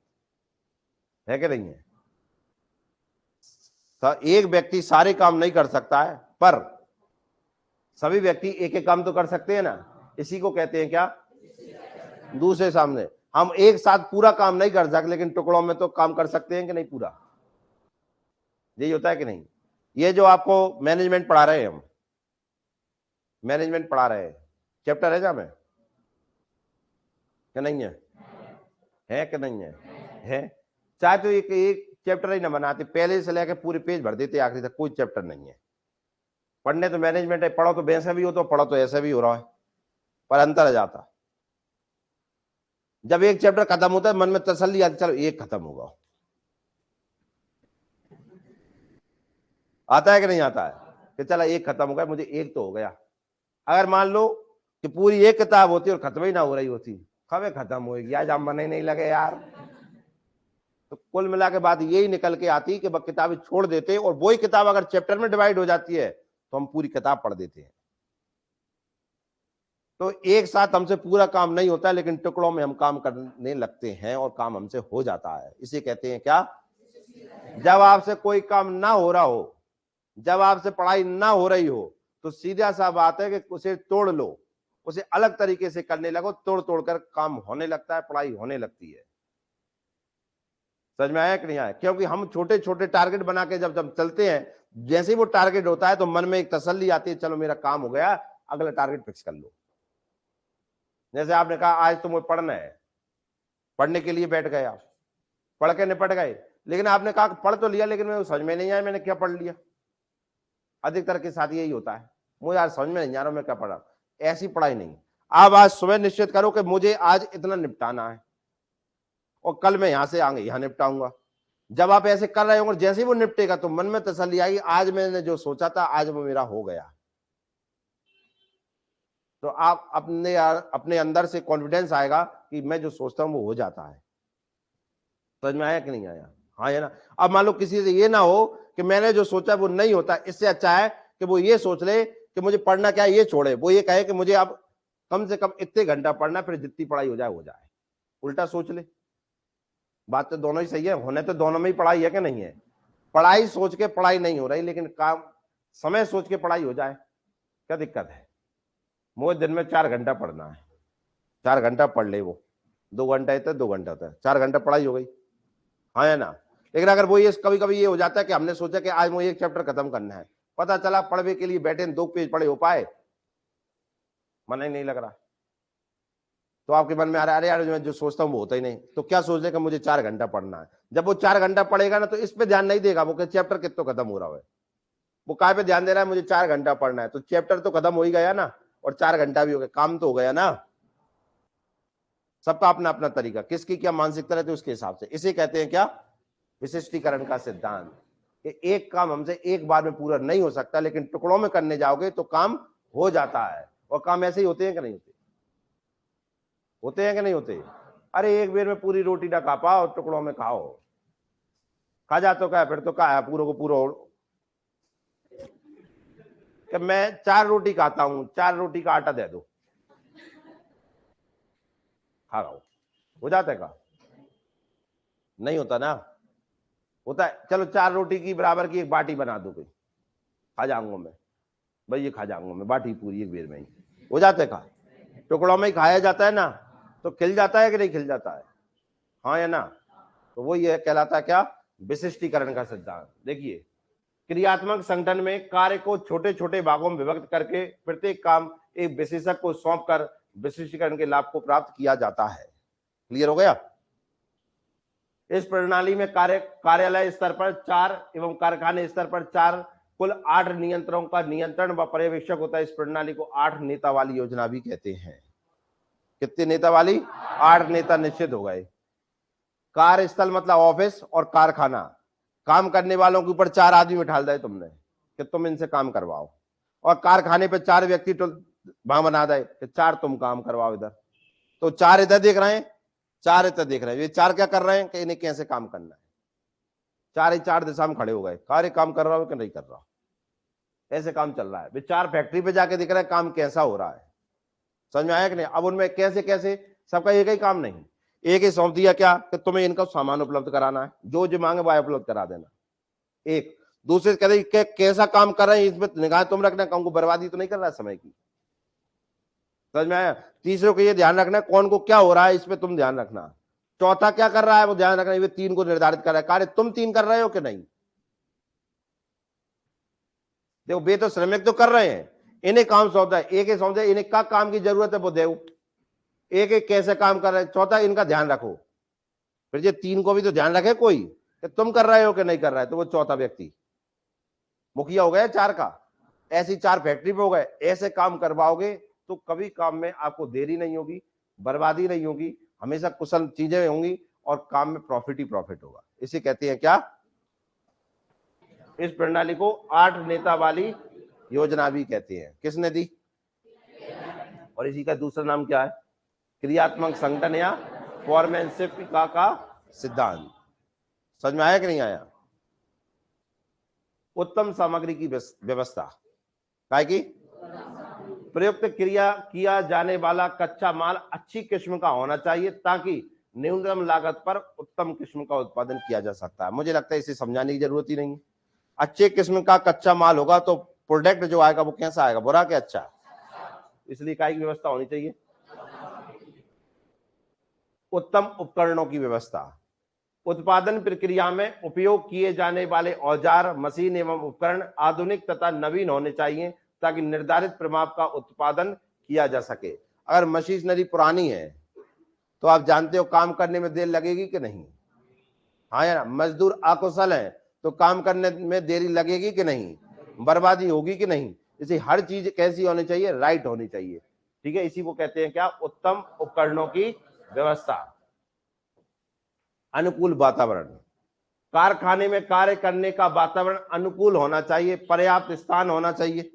है कि नहीं है? तो एक व्यक्ति सारे काम नहीं कर सकता है, पर सभी व्यक्ति एक एक काम तो कर सकते हैं ना। इसी को कहते हैं क्या? दूसरे सामने। हम एक साथ पूरा काम नहीं कर सकते, लेकिन टुकड़ों में तो काम कर सकते हैं कि नहीं पूरा। यही होता है कि नहीं? ये जो आपको मैनेजमेंट पढ़ा रहे हैं, हम मैनेजमेंट पढ़ा रहे हैं, चैप्टर है जा में क्या नहीं है कि नहीं है? चाहे तो एक चैप्टर ही ना बनाते, पहले से लेकर पूरे पेज भर देते आखिरी तक, कोई चैप्टर नहीं है। पढ़ने तो मैनेजमेंट है, पढ़ो तो वैसा भी हो, तो पढ़ो तो ऐसा भी हो रहा है, पर अंतर आ जाता। जब एक चैप्टर खत्म होता है मन में तसल्ली आती, चलो एक खत्म होगा। आता है कि नहीं आता है? कि चला एक खत्म हो गया, मुझे एक तो हो गया। अगर मान लो कि पूरी एक किताब होती और खत्म ही ना हो रही होती, कब खत्म होगी, आज हम बनने नहीं लगे यार। तो कुल मिला के बात यही निकल के आती कि वह किताबें छोड़ देते, और वही किताब अगर चैप्टर में डिवाइड हो जाती है तो हम पूरी किताब पढ़ देते हैं। तो एक साथ हमसे पूरा काम नहीं होता, लेकिन टुकड़ों में हम काम करने लगते हैं और काम हमसे हो जाता है। इसे कहते हैं क्या? जब आपसे कोई काम ना हो रहा हो, जब आपसे पढ़ाई ना हो रही हो, तो सीधा सा बात है कि उसे तोड़ लो, उसे अलग तरीके से करने लगो, तोड़ तोड़ कर काम होने लगता है, पढ़ाई होने लगती है। समझ में आया कि नहीं आया? क्योंकि हम छोटे छोटे टारगेट बना के जब चलते हैं, जैसे ही वो टारगेट होता है तो मन में एक तसल्ली आती है, चलो मेरा काम हो गया, अगला टारगेट फिक्स कर लो। जैसे आपने कहा आज तो मुझे पढ़ना है, पढ़ने के लिए बैठ गए, आप पढ़ के निपट गए, लेकिन आपने कहा पढ़ तो लिया, लेकिन मुझे समझ में नहीं आया मैंने क्या पढ़ लिया। अधिकतर के साथ यही होता है, मुझे आज समझ में नहीं आ रहा मैं क्या पढ़ा। ऐसी पढ़ाई नहीं। आप आज सुबह निश्चित करो कि मुझे आज इतना निपटाना है और कल मैं यहां से आगे यहां निपटाऊंगा। जब आप ऐसे कर रहे होंगे, जैसे ही वो निपटेगा तो मन में तसल्ली आएगी, आज मैंने जो सोचा था आज वो मेरा हो गया। तो आप अपने अंदर से कॉन्फिडेंस आएगा कि मैं जो सोचता हूं वो हो जाता है। समझ में आया कि नहीं आया? हाँ है ना? अब मान लो किसी से ये ना हो कि मैंने जो सोचा वो नहीं होता, इससे अच्छा है कि वो ये सोच ले कि मुझे पढ़ना क्या है, ये छोड़े, वो ये कहे कि मुझे अब कम से कम इतने घंटा पढ़ना, फिर जितनी पढ़ाई हो जाए। उल्टा सोच ले। बात तो दोनों ही सही है, होने तो दोनों में ही पढ़ाई है कि नहीं है? पढ़ाई सोच के पढ़ाई नहीं हो रही, लेकिन काम समय सोच के पढ़ाई हो जाए, क्या दिक्कत है? मुझे दिन में 4 घंटा पढ़ना है, 4 घंटा पढ़ ले, वो 2 घंटा होता है, 2 घंटा होता है, 4 घंटा पढ़ाई हो गई, हाँ या ना? लेकिन अगर वो ये कभी कभी ये हो जाता है कि हमने सोचा कि आज मुझे एक चैप्टर खत्म करना है, पता चला पढ़ने के लिए बैठे 2 पेज पढ़े, हो पाए? मन ही नहीं लग रहा, तो आपके मन में आ रहा है अरे यार मैं जो सोचता हूँ वो होता ही नहीं, तो क्या सोच लेगा मुझे 4 घंटा पढ़ना है। जब वो 4 घंटा पढ़ेगा ना तो इस पे ध्यान नहीं देगा, वो चैप्टर कितना खत्म हो रहा है, वो काय पे ध्यान दे रहा है, मुझे 4 घंटा पढ़ना है, तो चैप्टर तो खत्म हो ही गया ना, और 4 घंटा भी हो गया, काम तो हो गया ना। सबका अपना अपना तरीका, किसकी क्या मानसिकता रहती है उसके हिसाब से, इसे कहते हैं क्या? विशिष्टीकरण का सिद्धांत। एक काम हमसे एक बार में पूरा नहीं हो सकता, लेकिन टुकड़ों में करने जाओगे तो काम हो जाता है। और काम ऐसे ही होते हैं कि नहीं होते? होते हैं कि नहीं होते? अरे एक बेर में पूरी रोटी ना खा पाओ, टुकड़ों में खाओ, खा जा तो क्या, फिर तो क्या है, पूरा को पूरा कि मैं 4 रोटी खाता हूं, 4 रोटी का आटा दे दो, खा रहा हूं, हो जाता है का? नहीं होता ना, होता है। चलो 4 रोटी की बराबर की एक बाटी बना दो, कोई खा जाऊंगा मैं, भाई ये खा जाऊंगा मैं, बाटी पूरी एक बेर में ही हो जाता है का? टुकड़ों में ही खाया जाता है ना, तो खिल जाता है कि नहीं खिल जाता है, हाँ या ना? तो वो ये कहलाता है क्या? विशिष्टीकरण का सिद्धांत। देखिए, क्रियात्मक संगठन में कार्य को छोटे छोटे भागों में विभक्त करके प्रत्येक काम एक विशेषज्ञ को सौंपकर विशिष्टीकरण के लाभ को प्राप्त किया जाता है। क्लियर हो गया? इस प्रणाली में कार्यालय स्तर पर 4 एवं कारखाने स्तर पर 4 कुल 8 नियंत्रणों का नियंत्रण व पर्यवेक्षक होता है। इस प्रणाली को 8 नेता वाली योजना भी कहते हैं। कितने नेता वाली? 8 नेता निश्चित हो गए। कार्यस्थल मतलब ऑफिस और कारखाना, काम करने वालों के ऊपर 4 आदमी बिठा दिए तुमने कि तुम इनसे काम करवाओ, और कारखाने पे 4 व्यक्ति तो वहां बना दे कि 4 तुम काम करवाओ इधर, तो 4 इधर देख रहे हैं, 4 इधर देख रहे हैं, ये 4 क्या कर रहे हैं कि इन्हें कैसे काम करना है, 4 ही 4 दिशा में खड़े हो गए, कार्य काम कर रहा हो कि नहीं कर रहा, ऐसे काम चल रहा है। वे 4 फैक्ट्री पे जाके दिख रहे हैं काम कैसा हो रहा है, समझ में आया कि नहीं? अब उनमें कैसे कैसे, सबका एक ही काम नहीं, एक ही सौंप दिया क्या कि तुम्हें इनका सामान उपलब्ध कराना है, जो जो मांगे वह उपलब्ध करा देना। एक दूसरे कहते कैसा काम कर रहे हैं इसमें निगाह तुम रखना, काम को बर्बादी तो नहीं कर रहा है समय की, समझ में आया? तीसरे को ये ध्यान रखना कौन को क्या हो रहा है, इसमें तुम ध्यान रखना। चौथा क्या कर रहा है वो ध्यान रखना, ये 3 को निर्धारित कर रहा है, कार्य तुम 3 कर रहे हो कि नहीं? देखो वे तो श्रमिक तो कर रहे हैं, इन्हें काम सौंपा है, एक ही सौंपा है, इन्हें क्या काम की जरूरत है वो देव, एक एक कैसे काम कर रहे हैं, चौथा इनका ध्यान रखो। फिर ये 3 को भी तो ध्यान रखे कोई कि तुम कर रहे हो कि नहीं कर रहा है, तो वो चौथा व्यक्ति मुखिया हो गया 4 का। ऐसी 4 फैक्ट्री पे हो गए, ऐसे काम करवाओगे तो कभी काम में आपको देरी नहीं होगी, बर्बादी नहीं होगी, हमेशा कुशल चीजें होंगी और काम में प्रॉफिट ही प्रॉफिट होगा। इसे कहते हैं क्या? इस प्रणाली को 8 नेता वाली योजना भी कहते हैं। किसने दी? और इसी का दूसरा नाम क्या है? क्रियात्मक संगठन या फॉरमैनशिप का सिद्धांत। समझ में आया कि नहीं आया? उत्तम सामग्री की व्यवस्था, काय की प्रयुक्त क्रिया किया जाने वाला कच्चा माल अच्छी किस्म का होना चाहिए ताकि न्यूनतम लागत पर उत्तम किस्म का उत्पादन किया जा सकता है। मुझे लगता है इसे समझाने की जरूरत ही नहीं। अच्छे किस्म का कच्चा माल होगा तो प्रोडक्ट जो आएगा वो कैसा आएगा, बुरा क्या अच्छा? इसलिए काय की व्यवस्था होनी चाहिए? उत्तम उपकरणों की व्यवस्था, उत्पादन प्रक्रिया में उपयोग किए जाने वाले औजार, मशीन एवं उपकरण आधुनिक तथा नवीन होने चाहिए ताकि निर्धारित परिमाप का उत्पादन किया जा सके। अगर मशीनरी पुरानी है तो आप जानते हो काम करने में देर लगेगी कि नहीं, हाँ या ना? मजदूर अकुशल है तो काम करने में देरी लगेगी कि नहीं, बर्बादी होगी कि नहीं? इसे हर चीज कैसी होनी चाहिए? राइट होनी चाहिए। ठीक है, इसी को कहते हैं क्या? उत्तम उपकरणों की व्यवस्था। अनुकूल वातावरण, कारखाने में कार्य करने का वातावरण अनुकूल होना चाहिए, पर्याप्त स्थान होना चाहिए,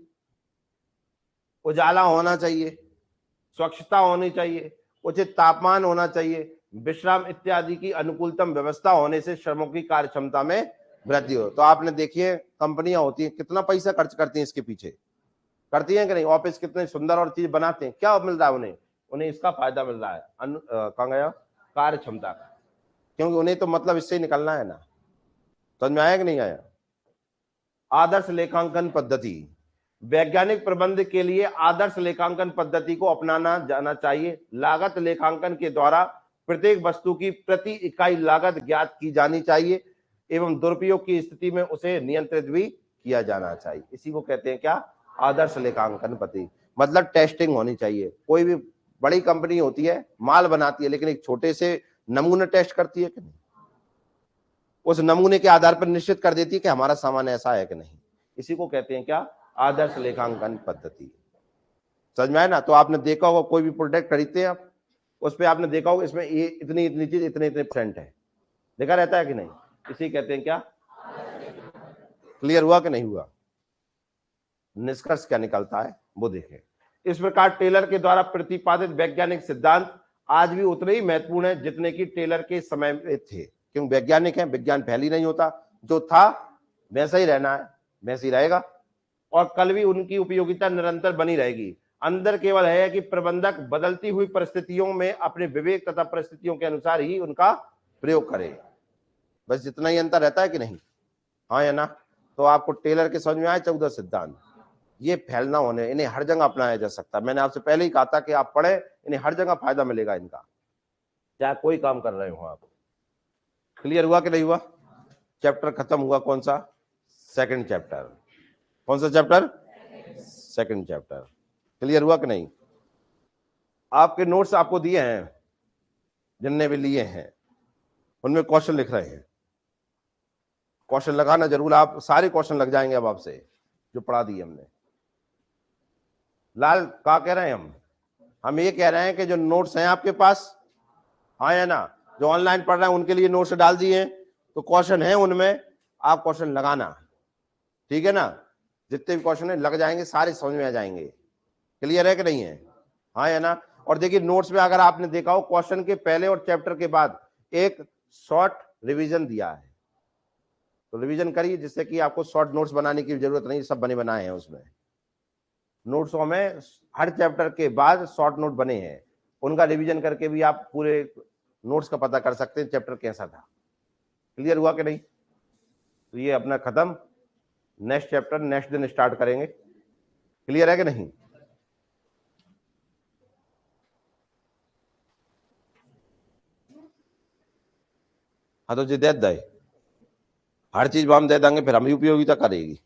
उजाला होना चाहिए, स्वच्छता होनी चाहिए, उचित तापमान होना चाहिए, विश्राम इत्यादि की अनुकूलतम व्यवस्था होने से श्रमों की कार्य क्षमता में वृद्धि हो। तो आपने देखिए कंपनियां होती हैं कितना पैसा खर्च करती हैं इसके पीछे, करती हैं कि नहीं? ऑफिस कितने सुंदर और चीज बनाते हैं, क्या मिल रहा है उन्हें? उन्हें इसका फायदा मिल रहा है, कहाँ गया? कार्य क्षमता का, क्योंकि उन्हें तो मतलब इससे ही निकलना है ना। समझ में आया कि नहीं आया? आदर्श लेखांकन पद्धति, वैज्ञानिक प्रबंध के लिए आदर्श लेखांकन पद्धति को अपनाना जाना चाहिए। लागत लेखांकन के द्वारा प्रत्येक वस्तु की प्रति इकाई लागत ज्ञात की जानी चाहिए एवं दुरुपयोग की स्थिति में उसे नियंत्रित भी किया जाना चाहिए। इसी को कहते हैं क्या? आदर्श लेखांकन पद्धति। मतलब टेस्टिंग होनी चाहिए। कोई भी बड़ी कंपनी होती है, माल बनाती है, लेकिन एक छोटे से नमूने टेस्ट करती है कि नहीं? उस नमूने के आधार पर निश्चित कर देती है कि हमारा सामान ऐसा है कि नहीं। इसी को कहते हैं क्या? आदर्श लेखांकन पद्धति। समझ में आया ना? तो आपने देखा होगा कोई भी प्रोडक्ट खरीदते हैं आप, उस पर आपने देखा होगा इसमें ये इतनी इतनी चीज इतने इतने % है, देखा रहता है कि नहीं? इसी कहते हैं क्या? क्लियर हुआ कि नहीं हुआ? निष्कर्ष क्या निकलता है वो देखें। इस प्रकार टेलर के द्वारा प्रतिपादित वैज्ञानिक सिद्धांत आज भी उतने ही महत्वपूर्ण है जितने कि टेलर के समय में थे। क्यों? वैज्ञानिक है, विज्ञान फैल ही नहीं होता, जो था वैसा ही रहना है, वैसे ही रहेगा और कल भी उनकी उपयोगिता निरंतर बनी रहेगी। अंदर केवल है कि प्रबंधक बदलती हुई परिस्थितियों में अपने विवेक तथा परिस्थितियों के अनुसार ही उनका प्रयोग करे। बस जितना ही अंतर रहता है कि नहीं? हाँ या ना? तो आपको टेलर के समझ में आए 14 सिद्धांत? ये फैलना होने, इन्हें हर जगह अपनाया जा सकता है। मैंने आपसे पहले ही कहा था कि आप पढ़े, इन्हें हर जगह फायदा मिलेगा इनका, चाहे कोई काम कर रहे हो आप। क्लियर हुआ कि नहीं हुआ? चैप्टर खत्म हुआ। कौन सा? Second chapter. कौन सा चैप्टर? Second chapter. क्लियर हुआ कि नहीं? आपके नोट्स आपको दिए हैं, जिनने भी लिए हैं उनमें क्वेश्चन लिख रहे हैं। क्वेश्चन लगाना जरूर, आप सारे क्वेश्चन लग जाएंगे अब आपसे जो पढ़ा दिए हमने। लाल क्या कह रहे हैं हम ये कह रहे हैं कि जो नोट्स हैं आपके पास, हाँ या ना, जो ऑनलाइन पढ़ रहे हैं उनके लिए नोट्स डाल दिए हैं, तो क्वेश्चन है उनमें आप क्वेश्चन लगाना, ठीक है ना? जितने भी क्वेश्चन है लग जाएंगे, सारे समझ में आ जाएंगे। क्लियर है कि नहीं है? हाँ या ना? और देखिए नोट्स में अगर आपने देखा हो, क्वेश्चन के पहले और चैप्टर के बाद एक शॉर्ट रिवीजन दिया है, तो रिवीजन करिए जिससे कि आपको शॉर्ट नोट्स बनाने की जरूरत नहीं, सब बने बनाए हैं उसमें। नोट्सों में हर चैप्टर के बाद शॉर्ट नोट बने हैं, उनका रिवीजन करके भी आप पूरे नोट्स का पता कर सकते हैं चैप्टर कैसा था। क्लियर हुआ कि नहीं? तो ये अपना खत्म। नेक्स्ट चैप्टर नेक्स्ट दिन स्टार्ट करेंगे। क्लियर है कि नहीं? हाँ तो जी दे दे, हर चीज हम दे देंगे, फिर हम भी उपयोगिता करेगी।